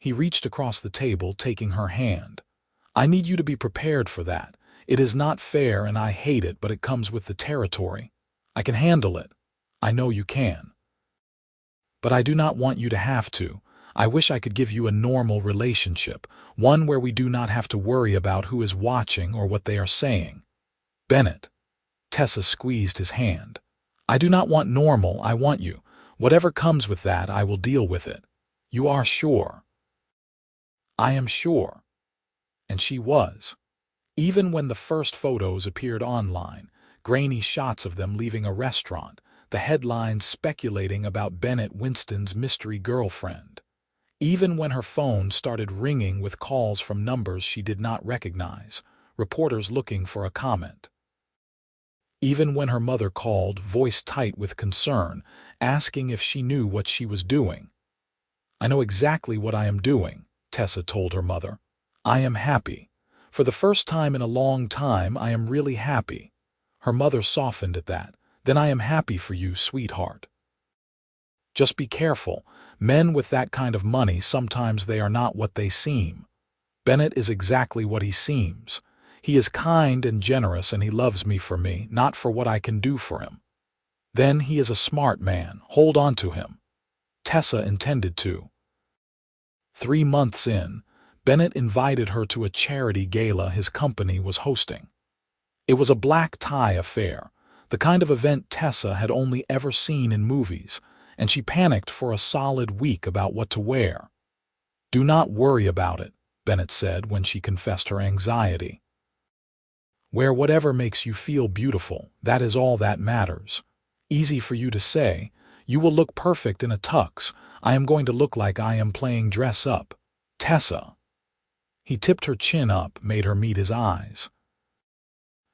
He reached across the table, taking her hand. "I need you to be prepared for that. It is not fair and I hate it, but it comes with the territory. I can handle it. I know you can. But I do not want you to have to. I wish I could give you a normal relationship, one where we do not have to worry about who is watching or what they are saying." "Bennett." Tessa squeezed his hand. "I do not want normal, I want you. Whatever comes with that, I will deal with it. You are sure?" "I am sure." And she was. Even when the first photos appeared online, grainy shots of them leaving a restaurant, the headlines speculating about Bennett Winston's mystery girlfriend. Even when her phone started ringing with calls from numbers she did not recognize, reporters looking for a comment. Even when her mother called, voice tight with concern, asking if she knew what she was doing. "I know exactly what I am doing," Tessa told her mother. "I am happy. For the first time in a long time, I am really happy." Her mother softened at that. "Then I am happy for you, sweetheart. Just be careful. Men with that kind of money, sometimes they are not what they seem. Bennett is exactly what he seems. He is kind and generous, and he loves me for me, not for what I can do for him. Then he is a smart man. Hold on to him." Tessa intended to. 3 months in, Bennett invited her to a charity gala his company was hosting. It was a black tie affair, the kind of event Tessa had only ever seen in movies, and she panicked for a solid week about what to wear. "Do not worry about it," Bennett said when she confessed her anxiety. "Wear whatever makes you feel beautiful, that is all that matters. Easy for you to say. You will look perfect in a tux. I am going to look like I am playing dress up. Tessa." He tipped her chin up, made her meet his eyes.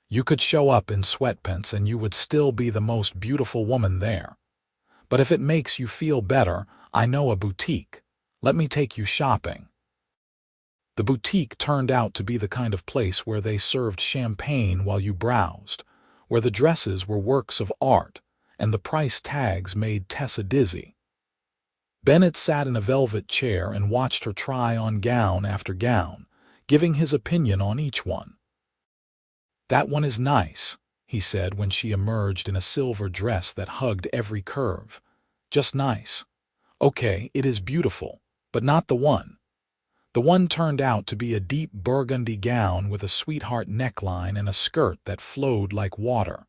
"You could show up in sweatpants and you would still be the most beautiful woman there. But if it makes you feel better, I know a boutique. Let me take you shopping." The boutique turned out to be the kind of place where they served champagne while you browsed, where the dresses were works of art, and the price tags made Tessa dizzy. Bennett sat in a velvet chair and watched her try on gown after gown, giving his opinion on each one. "That one is nice," he said when she emerged in a silver dress that hugged every curve. "Just nice. Okay, it is beautiful, but not the one." The one turned out to be a deep burgundy gown with a sweetheart neckline and a skirt that flowed like water.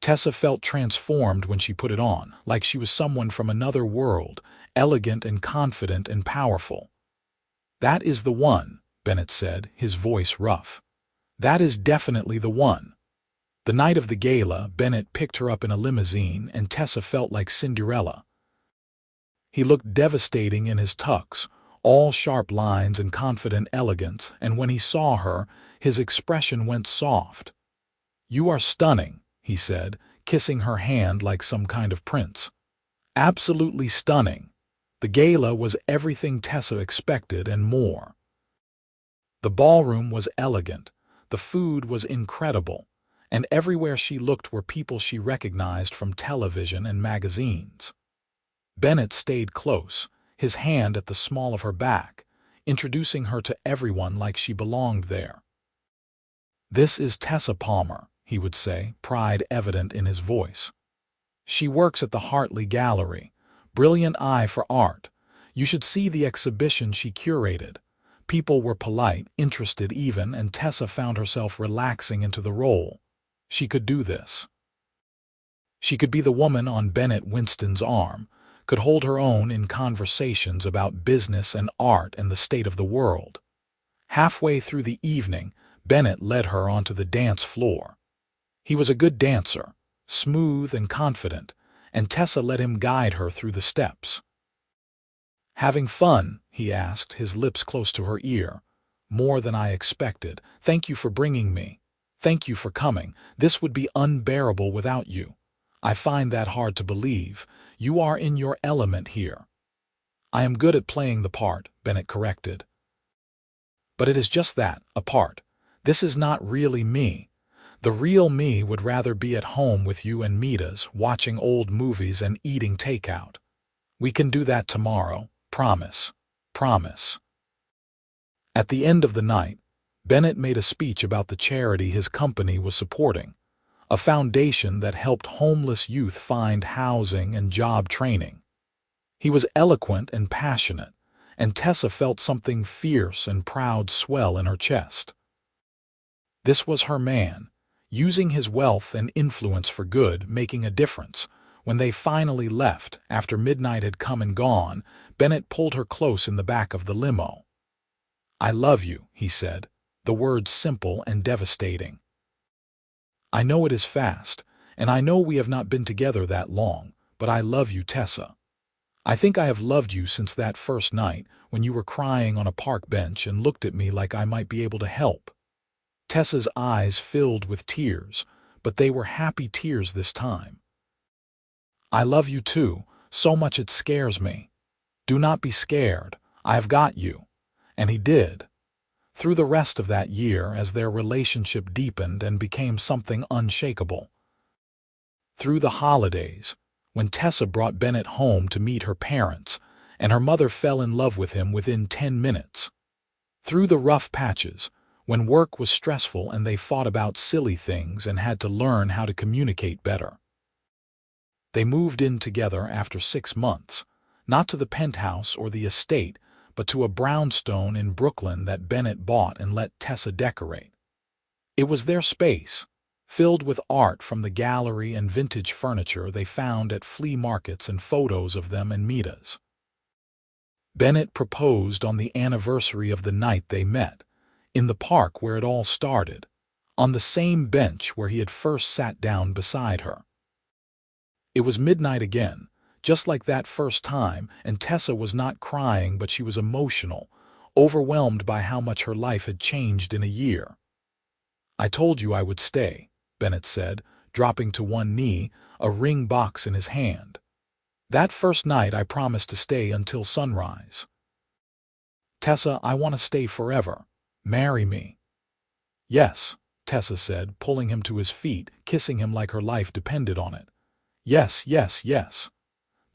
Tessa felt transformed when she put it on, like she was someone from another world, elegant and confident and powerful. "That is the one," Bennett said, his voice rough. "That is definitely the one." The night of the gala, Bennett picked her up in a limousine, and Tessa felt like Cinderella. He looked devastating in his tux, all sharp lines and confident elegance, and when he saw her, his expression went soft. "You are stunning," he said, kissing her hand like some kind of prince. "Absolutely stunning." The gala was everything Tessa expected and more. The ballroom was elegant, the food was incredible, and everywhere she looked were people she recognized from television and magazines. Bennett stayed close, his hand at the small of her back, introducing her to everyone like she belonged there. "This is Tessa Palmer," he would say, pride evident in his voice. "She works at the Hartley Gallery. Brilliant eye for art. You should see the exhibition she curated." People were polite, interested even, and Tessa found herself relaxing into the role. She could do this. She could be the woman on Bennett Winston's arm, could hold her own in conversations about business and art and the state of the world. Halfway through the evening, Bennett led her onto the dance floor. He was a good dancer, smooth and confident, and Tessa let him guide her through the steps. "Having fun?" he asked, his lips close to her ear. "More than I expected. Thank you for bringing me. Thank you for coming. This would be unbearable without you. I find that hard to believe. You are in your element here." "I am good at playing the part," Bennett corrected. "But it is just that, a part. This is not really me. The real me would rather be at home with you and Mita's, watching old movies and eating takeout. We can do that tomorrow. Promise. Promise." At the end of the night, Bennett made a speech about the charity his company was supporting, a foundation that helped homeless youth find housing and job training. He was eloquent and passionate, and Tessa felt something fierce and proud swell in her chest. This was her man, using his wealth and influence for good, making a difference. When they finally left, after midnight had come and gone, Bennett pulled her close in the back of the limo. "I love you," he said, the words simple and devastating. "I know it is fast, and I know we have not been together that long, but I love you, Tessa. I think I have loved you since that first night when you were crying on a park bench and looked at me like I might be able to help." Tessa's eyes filled with tears, but they were happy tears this time. "I love you too, so much it scares me. Do not be scared, I have got you." And he did. Through the rest of that year, as their relationship deepened and became something unshakable. Through the holidays, when Tessa brought Bennett home to meet her parents, and her mother fell in love with him within 10 minutes. Through the rough patches, when work was stressful and they fought about silly things and had to learn how to communicate better. They moved in together after 6 months, not to the penthouse or the estate, but to a brownstone in Brooklyn that Bennett bought and let Tessa decorate. It was their space, filled with art from the gallery and vintage furniture they found at flea markets and photos of them and Mita's. Bennett proposed on the anniversary of the night they met, in the park where it all started, on the same bench where he had first sat down beside her. It was midnight again, just like that first time, and Tessa was not crying, but she was emotional, overwhelmed by how much her life had changed in a year. "I told you I would stay," Bennett said, dropping to one knee, a ring box in his hand. "That first night I promised to stay until sunrise." "Tessa, I want to stay forever. Marry me." "Yes," Tessa said, pulling him to his feet, kissing him like her life depended on it. Yes, yes, yes.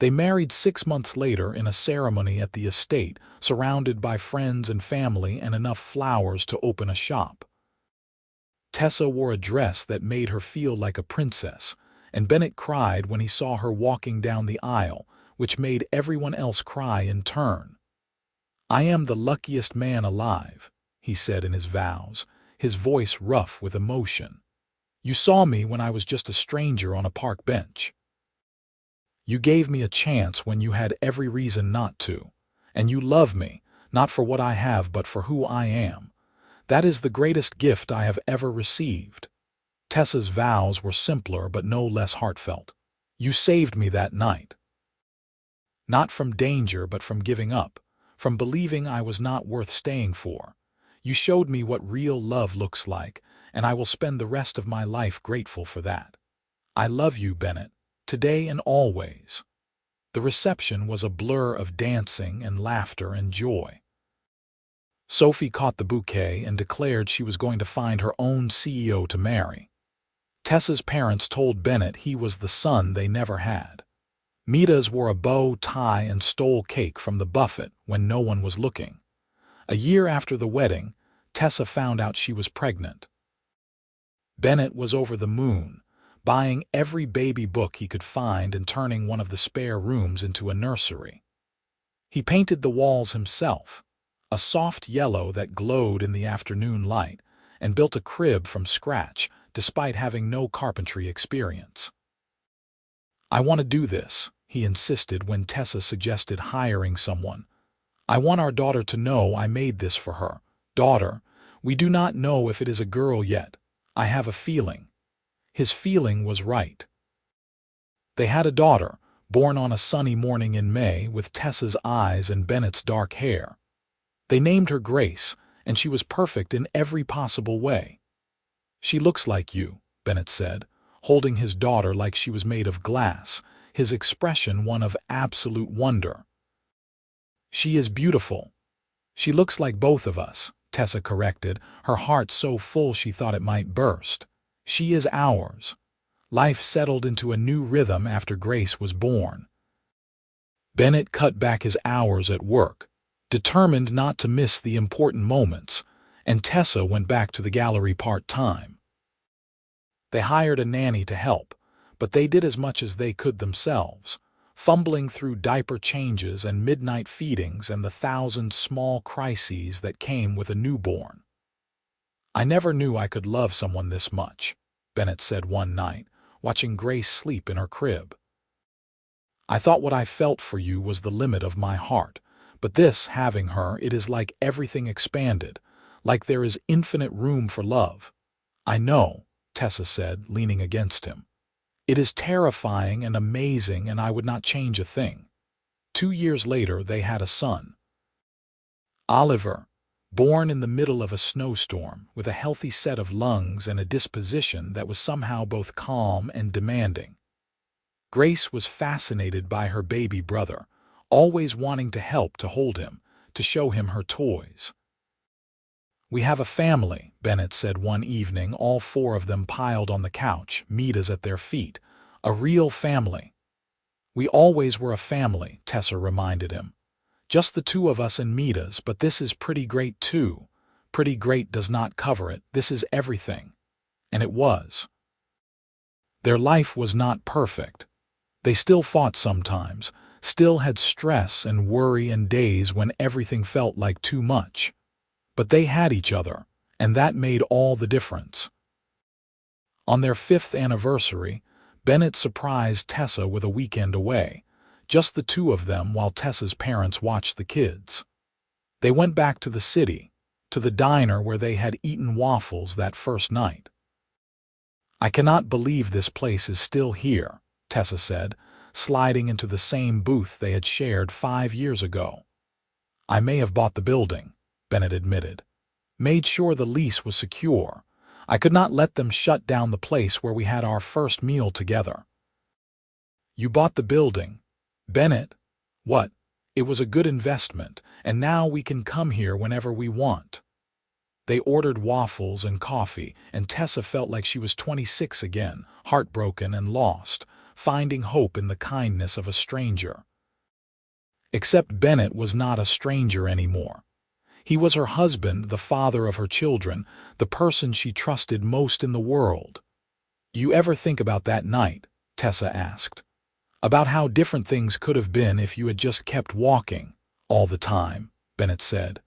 They married 6 months later in a ceremony at the estate, surrounded by friends and family and enough flowers to open a shop. Tessa wore a dress that made her feel like a princess, and Bennett cried when he saw her walking down the aisle, which made everyone else cry in turn. "I am the luckiest man alive," he said in his vows, his voice rough with emotion. "You saw me when I was just a stranger on a park bench. You gave me a chance when you had every reason not to, and you love me, not for what I have but for who I am. That is the greatest gift I have ever received." Tessa's vows were simpler but no less heartfelt. "You saved me that night. Not from danger but from giving up, from believing I was not worth staying for. You showed me what real love looks like, and I will spend the rest of my life grateful for that. I love you, Bennett, today and always." The reception was a blur of dancing and laughter and joy. Sophie caught the bouquet and declared she was going to find her own CEO to marry. Tessa's parents told Bennett he was the son they never had. Mita's wore a bow tie and stole cake from the buffet when no one was looking. A year after the wedding, Tessa found out she was pregnant. Bennett was over the moon, buying every baby book he could find and turning one of the spare rooms into a nursery. He painted the walls himself, a soft yellow that glowed in the afternoon light, and built a crib from scratch despite having no carpentry experience. "I want to do this," he insisted when Tessa suggested hiring someone. "I want our daughter to know I made this for her. Daughter, we do not know if it is a girl yet. I have a feeling." His feeling was right. They had a daughter, born on a sunny morning in May, with Tessa's eyes and Bennett's dark hair. They named her Grace, and she was perfect in every possible way. "She looks like you," Bennett said, holding his daughter like she was made of glass, his expression one of absolute wonder. "She is beautiful." "She looks like both of us," Tessa corrected, her heart so full she thought it might burst. "She is ours." Life settled into a new rhythm after Grace was born. Bennett cut back his hours at work, determined not to miss the important moments, and Tessa went back to the gallery part-time. They hired a nanny to help, but they did as much as they could themselves, fumbling through diaper changes and midnight feedings and the 1,000 small crises that came with a newborn. "I never knew I could love someone this much," Bennett said one night, watching Grace sleep in her crib. "I thought what I felt for you was the limit of my heart, but this, having her, it is like everything expanded, like there is infinite room for love." "I know," Tessa said, leaning against him. "It is terrifying and amazing, and I would not change a thing." 2 years later, they had a son. Oliver, born in the middle of a snowstorm, with a healthy set of lungs and a disposition that was somehow both calm and demanding. Grace was fascinated by her baby brother, always wanting to help to hold him, to show him her toys. "We have a family," Bennett said one evening, all 4 of them piled on the couch, Mita's at their feet. "A real family." "We always were a family," Tessa reminded him. "Just the 2 of us and Mita's, but this is pretty great too. Pretty great does not cover it, this is everything." And it was. Their life was not perfect. They still fought sometimes, still had stress and worry and days when everything felt like too much. But they had each other, and that made all the difference. On their 5th anniversary, Bennett surprised Tessa with a weekend away, just the 2 of them while Tessa's parents watched the kids. They went back to the city, to the diner where they had eaten waffles that first night. "I cannot believe this place is still here," Tessa said, sliding into the same booth they had shared 5 years ago. "I may have bought the building," Bennett admitted. "Made sure the lease was secure. I could not let them shut down the place where we had our first meal together." "You bought the building, Bennett? What? It was a good investment, and now we can come here whenever we want." They ordered waffles and coffee, and Tessa felt like she was 26 again, heartbroken and lost, finding hope in the kindness of a stranger. Except Bennett was not a stranger anymore. He was her husband, the father of her children, the person she trusted most in the world. "You ever think about that night?" Tessa asked. "About how different things could have been if you had just kept walking?" "All the time," Bennett said.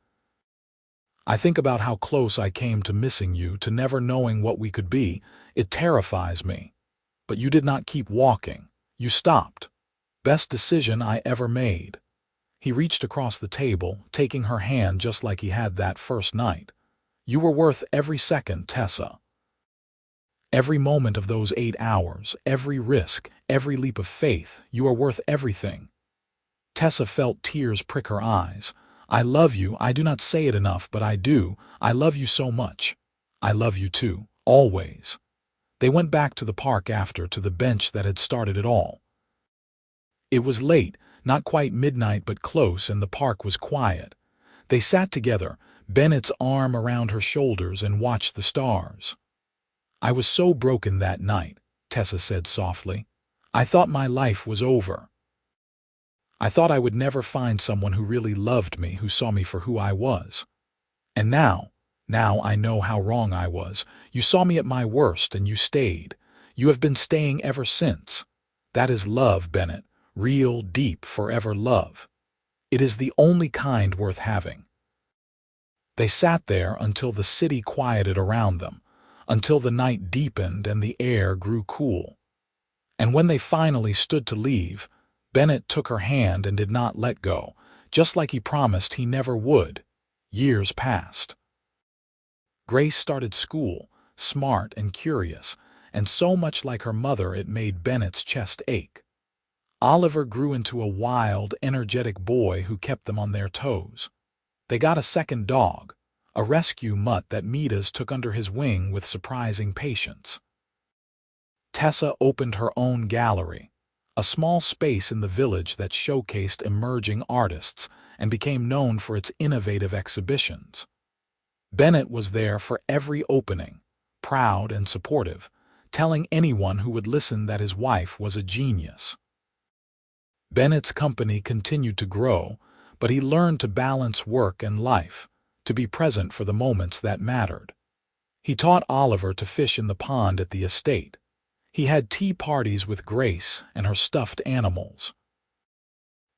"I think about how close I came to missing you, to never knowing what we could be. It terrifies me. But you did not keep walking. You stopped. Best decision I ever made." He reached across the table, taking her hand just like he had that first night. "You were worth every second, Tessa. Every moment of those 8 hours, every risk, every leap of faith, you are worth everything." Tessa felt tears prick her eyes. "I love you. I do not say it enough, but I do. I love you so much." "I love you too, always." They went back to the park after, to the bench that had started it all. It was late, not quite midnight but close, and the park was quiet. They sat together, Bennett's arm around her shoulders, and watched the stars. "I was so broken that night," Tessa said softly. "I thought my life was over. I thought I would never find someone who really loved me, who saw me for who I was. And now I know how wrong I was. You saw me at my worst, and you stayed. You have been staying ever since. That is love, Bennett. Real, deep, forever love. It is the only kind worth having." They sat there until the city quieted around them, until the night deepened and the air grew cool. And when they finally stood to leave, Bennett took her hand and did not let go, just like he promised he never would. Years passed. Grace started school, smart and curious, and so much like her mother it made Bennett's chest ache. Oliver grew into a wild, energetic boy who kept them on their toes. They got a second dog, a rescue mutt that Midas took under his wing with surprising patience. Tessa opened her own gallery, a small space in the village that showcased emerging artists and became known for its innovative exhibitions. Bennett was there for every opening, proud and supportive, telling anyone who would listen that his wife was a genius. Bennett's company continued to grow, but he learned to balance work and life, to be present for the moments that mattered. He taught Oliver to fish in the pond at the estate. He had tea parties with Grace and her stuffed animals.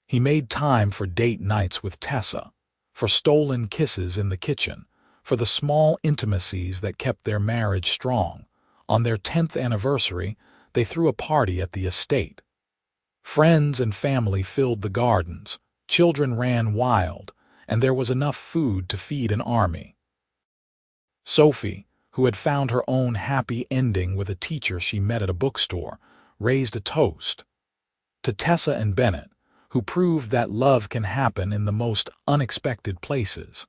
He made time for date nights with Tessa, for stolen kisses in the kitchen, for the small intimacies that kept their marriage strong. On their 10th anniversary, they threw a party at the estate. Friends and family filled the gardens, children ran wild, and there was enough food to feed an army. Sophie, who had found her own happy ending with a teacher she met at a bookstore, raised a toast to Tessa and Bennett, who proved that love can happen in the most unexpected places.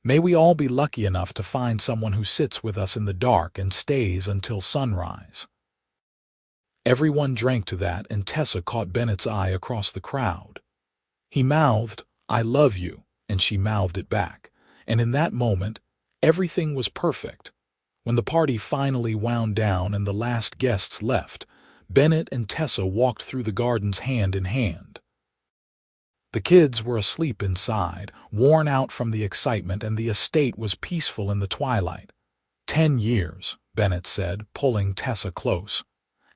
May we all be lucky enough to find someone who sits with us in the dark and stays until sunrise. Everyone drank to that, and Tessa caught Bennett's eye across the crowd. He mouthed, "I love you," and she mouthed it back. And in that moment, everything was perfect. When the party finally wound down and the last guests left, Bennett and Tessa walked through the gardens hand in hand. The kids were asleep inside, worn out from the excitement, and the estate was peaceful in the twilight. 10 years, Bennett said, pulling Tessa close.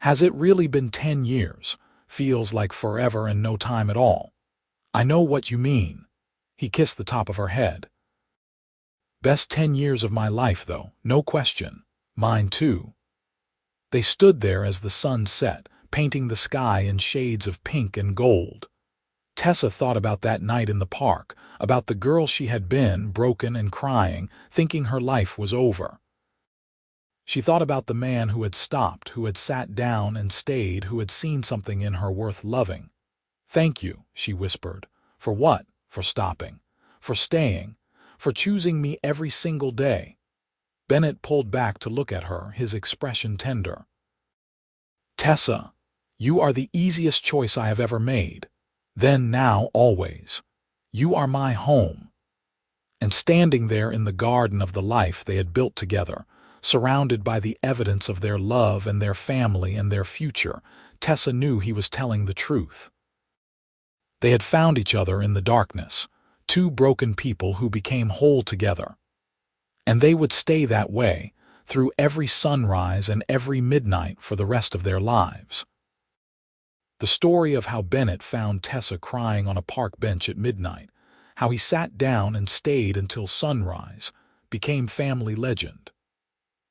"Has it really been 10 years? Feels like forever and no time at all." "I know what you mean." He kissed the top of her head. "Best 10 years of my life, though, no question. Mine too." They stood there as the sun set, painting the sky in shades of pink and gold. Tessa thought about that night in the park, about the girl she had been, broken and crying, thinking her life was over. She thought about the man who had stopped, who had sat down and stayed, who had seen something in her worth loving. "Thank you," she whispered. "For what? For stopping. For staying. For choosing me every single day." Bennett pulled back to look at her, his expression tender. "Tessa, you are the easiest choice I have ever made. Then, now, always. You are my home." And standing there in the garden of the life they had built together, surrounded by the evidence of their love and their family and their future, Tessa knew he was telling the truth. They had found each other in the darkness, two broken people who became whole together. And they would stay that way, through every sunrise and every midnight for the rest of their lives. The story of how Bennett found Tessa crying on a park bench at midnight, how he sat down and stayed until sunrise, became family legend.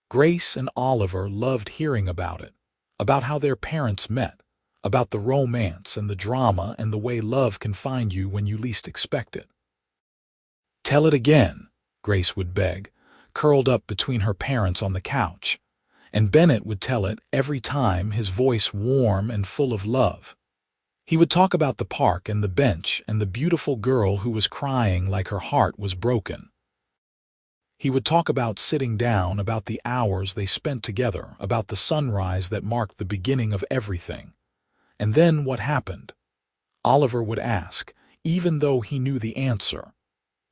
Grace and Oliver loved hearing about it, about how their parents met, about the romance and the drama and the way love can find you when you least expect it. "Tell it again," Grace would beg, curled up between her parents on the couch, and Bennett would tell it every time, his voice warm and full of love. He would talk about the park and the bench and the beautiful girl who was crying like her heart was broken. He would talk about sitting down, about the hours they spent together, about the sunrise that marked the beginning of everything. And then what happened? Oliver would ask, even though he knew the answer.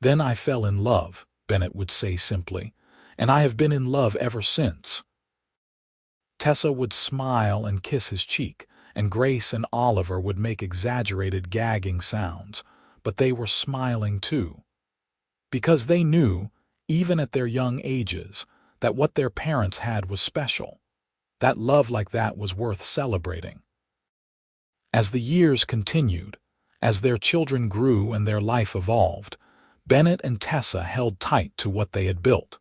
"Then I fell in love," Bennett would say simply, "and I have been in love ever since." Tessa would smile and kiss his cheek, and Grace and Oliver would make exaggerated gagging sounds, but they were smiling too. Because they knew, even at their young ages, that what their parents had was special, that love like that was worth celebrating. As the years continued, as their children grew and their life evolved, Bennett and Tessa held tight to what they had built.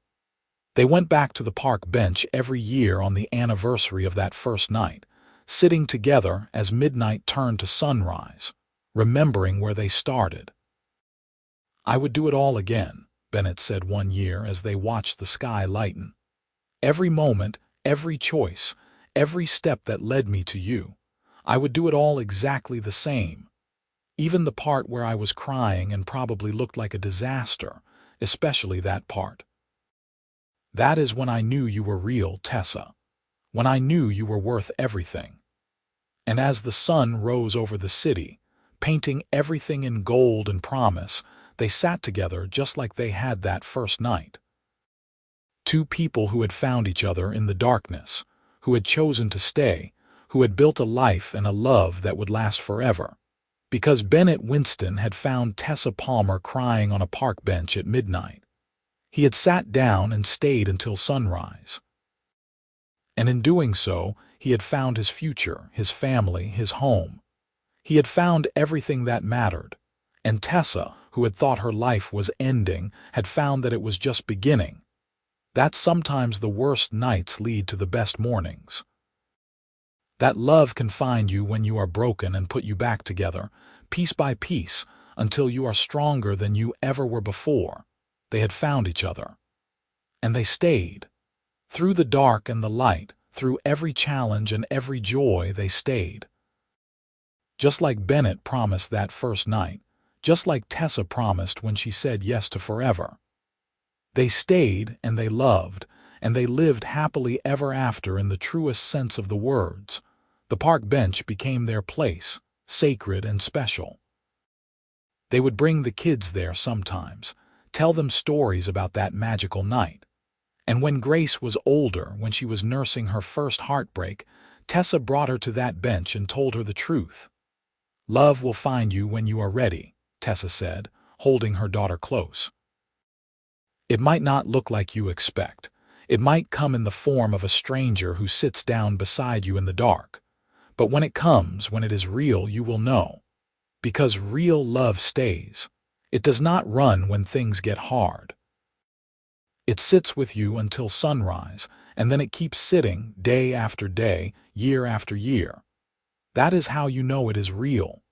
They went back to the park bench every year on the anniversary of that first night, sitting together as midnight turned to sunrise, remembering where they started. "I would do it all again," Bennett said one year as they watched the sky lighten. "Every moment, every choice, every step that led me to you, I would do it all exactly the same. Even the part where I was crying and probably looked like a disaster, especially that part. That is when I knew you were real, Tessa, when I knew you were worth everything." And as the sun rose over the city, painting everything in gold and promise, they sat together just like they had that first night. Two people who had found each other in the darkness, who had chosen to stay, who had built a life and a love that would last forever. Because Bennett Winston had found Tessa Palmer crying on a park bench at midnight. He had sat down and stayed until sunrise. And in doing so, he had found his future, his family, his home. He had found everything that mattered. And Tessa, who had thought her life was ending, had found that it was just beginning. That sometimes the worst nights lead to the best mornings. That love can find you when you are broken and put you back together, piece by piece, until you are stronger than you ever were before. They had found each other. And they stayed. Through the dark and the light, through every challenge and every joy, they stayed. Just like Bennett promised that first night, just like Tessa promised when she said yes to forever. They stayed and they loved, and they lived happily ever after in the truest sense of the words. The park bench became their place, sacred and special. They would bring the kids there sometimes, tell them stories about that magical night. And when Grace was older, when she was nursing her first heartbreak, Tessa brought her to that bench and told her the truth. "Love will find you when you are ready," Tessa said, holding her daughter close. "It might not look like you expect. It might come in the form of a stranger who sits down beside you in the dark. But when it comes, when it is real, you will know. Because real love stays. It does not run when things get hard. It sits with you until sunrise, and then it keeps sitting day after day, year after year. That is how you know it is real."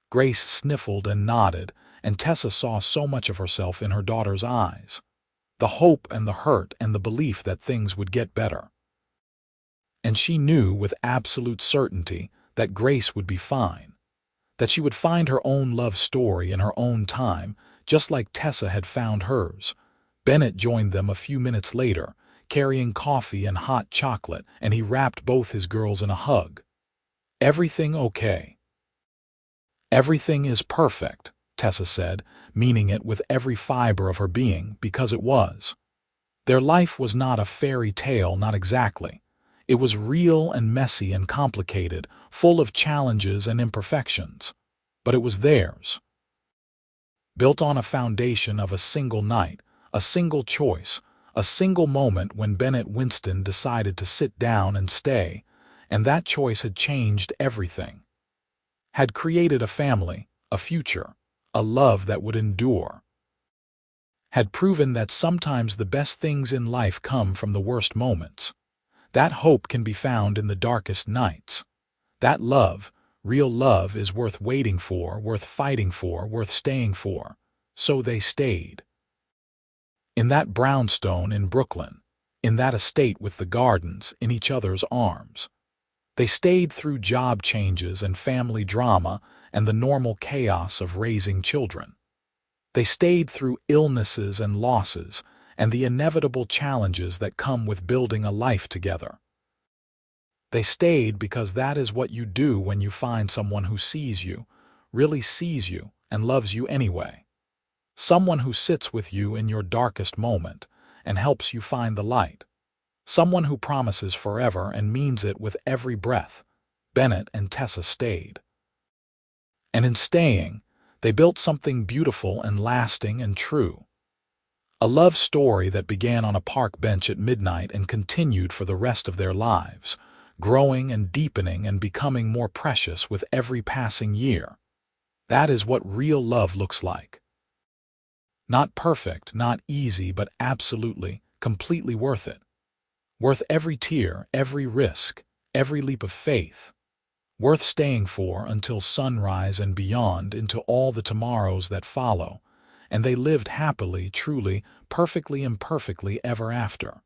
Grace sniffled and nodded, and Tessa saw so much of herself in her daughter's eyes. The hope and the hurt and the belief that things would get better. And she knew with absolute certainty that Grace would be fine, that she would find her own love story in her own time, just like Tessa had found hers. Bennett joined them a few minutes later, carrying coffee and hot chocolate, and he wrapped both his girls in a hug. "Everything okay?" "Everything is perfect," Tessa said, meaning it with every fiber of her being, because it was. Their life was not a fairy tale, not exactly. It was real and messy and complicated, full of challenges and imperfections. But it was theirs. Built on a foundation of a single night, a single choice, a single moment when Bennett Winston decided to sit down and stay, and that choice had changed everything. Had created a family, a future, a love that would endure. Had proven that sometimes the best things in life come from the worst moments. That hope can be found in the darkest nights. That love, real love, is worth waiting for, worth fighting for, worth staying for. So they stayed. In that brownstone in Brooklyn, in that estate with the gardens, in each other's arms. They stayed through job changes and family drama and the normal chaos of raising children. They stayed through illnesses and losses and the inevitable challenges that come with building a life together. They stayed because that is what you do when you find someone who sees you, really sees you, and loves you anyway. Someone who sits with you in your darkest moment and helps you find the light. Someone who promises forever and means it with every breath. Bennett and Tessa stayed. And in staying, they built something beautiful and lasting and true. A love story that began on a park bench at midnight and continued for the rest of their lives, growing and deepening and becoming more precious with every passing year. That is what real love looks like. Not perfect, not easy, but absolutely, completely worth it. Worth every tear, every risk, every leap of faith. Worth staying for until sunrise and beyond, into all the tomorrows that follow. And they lived happily, truly, perfectly, imperfectly ever after.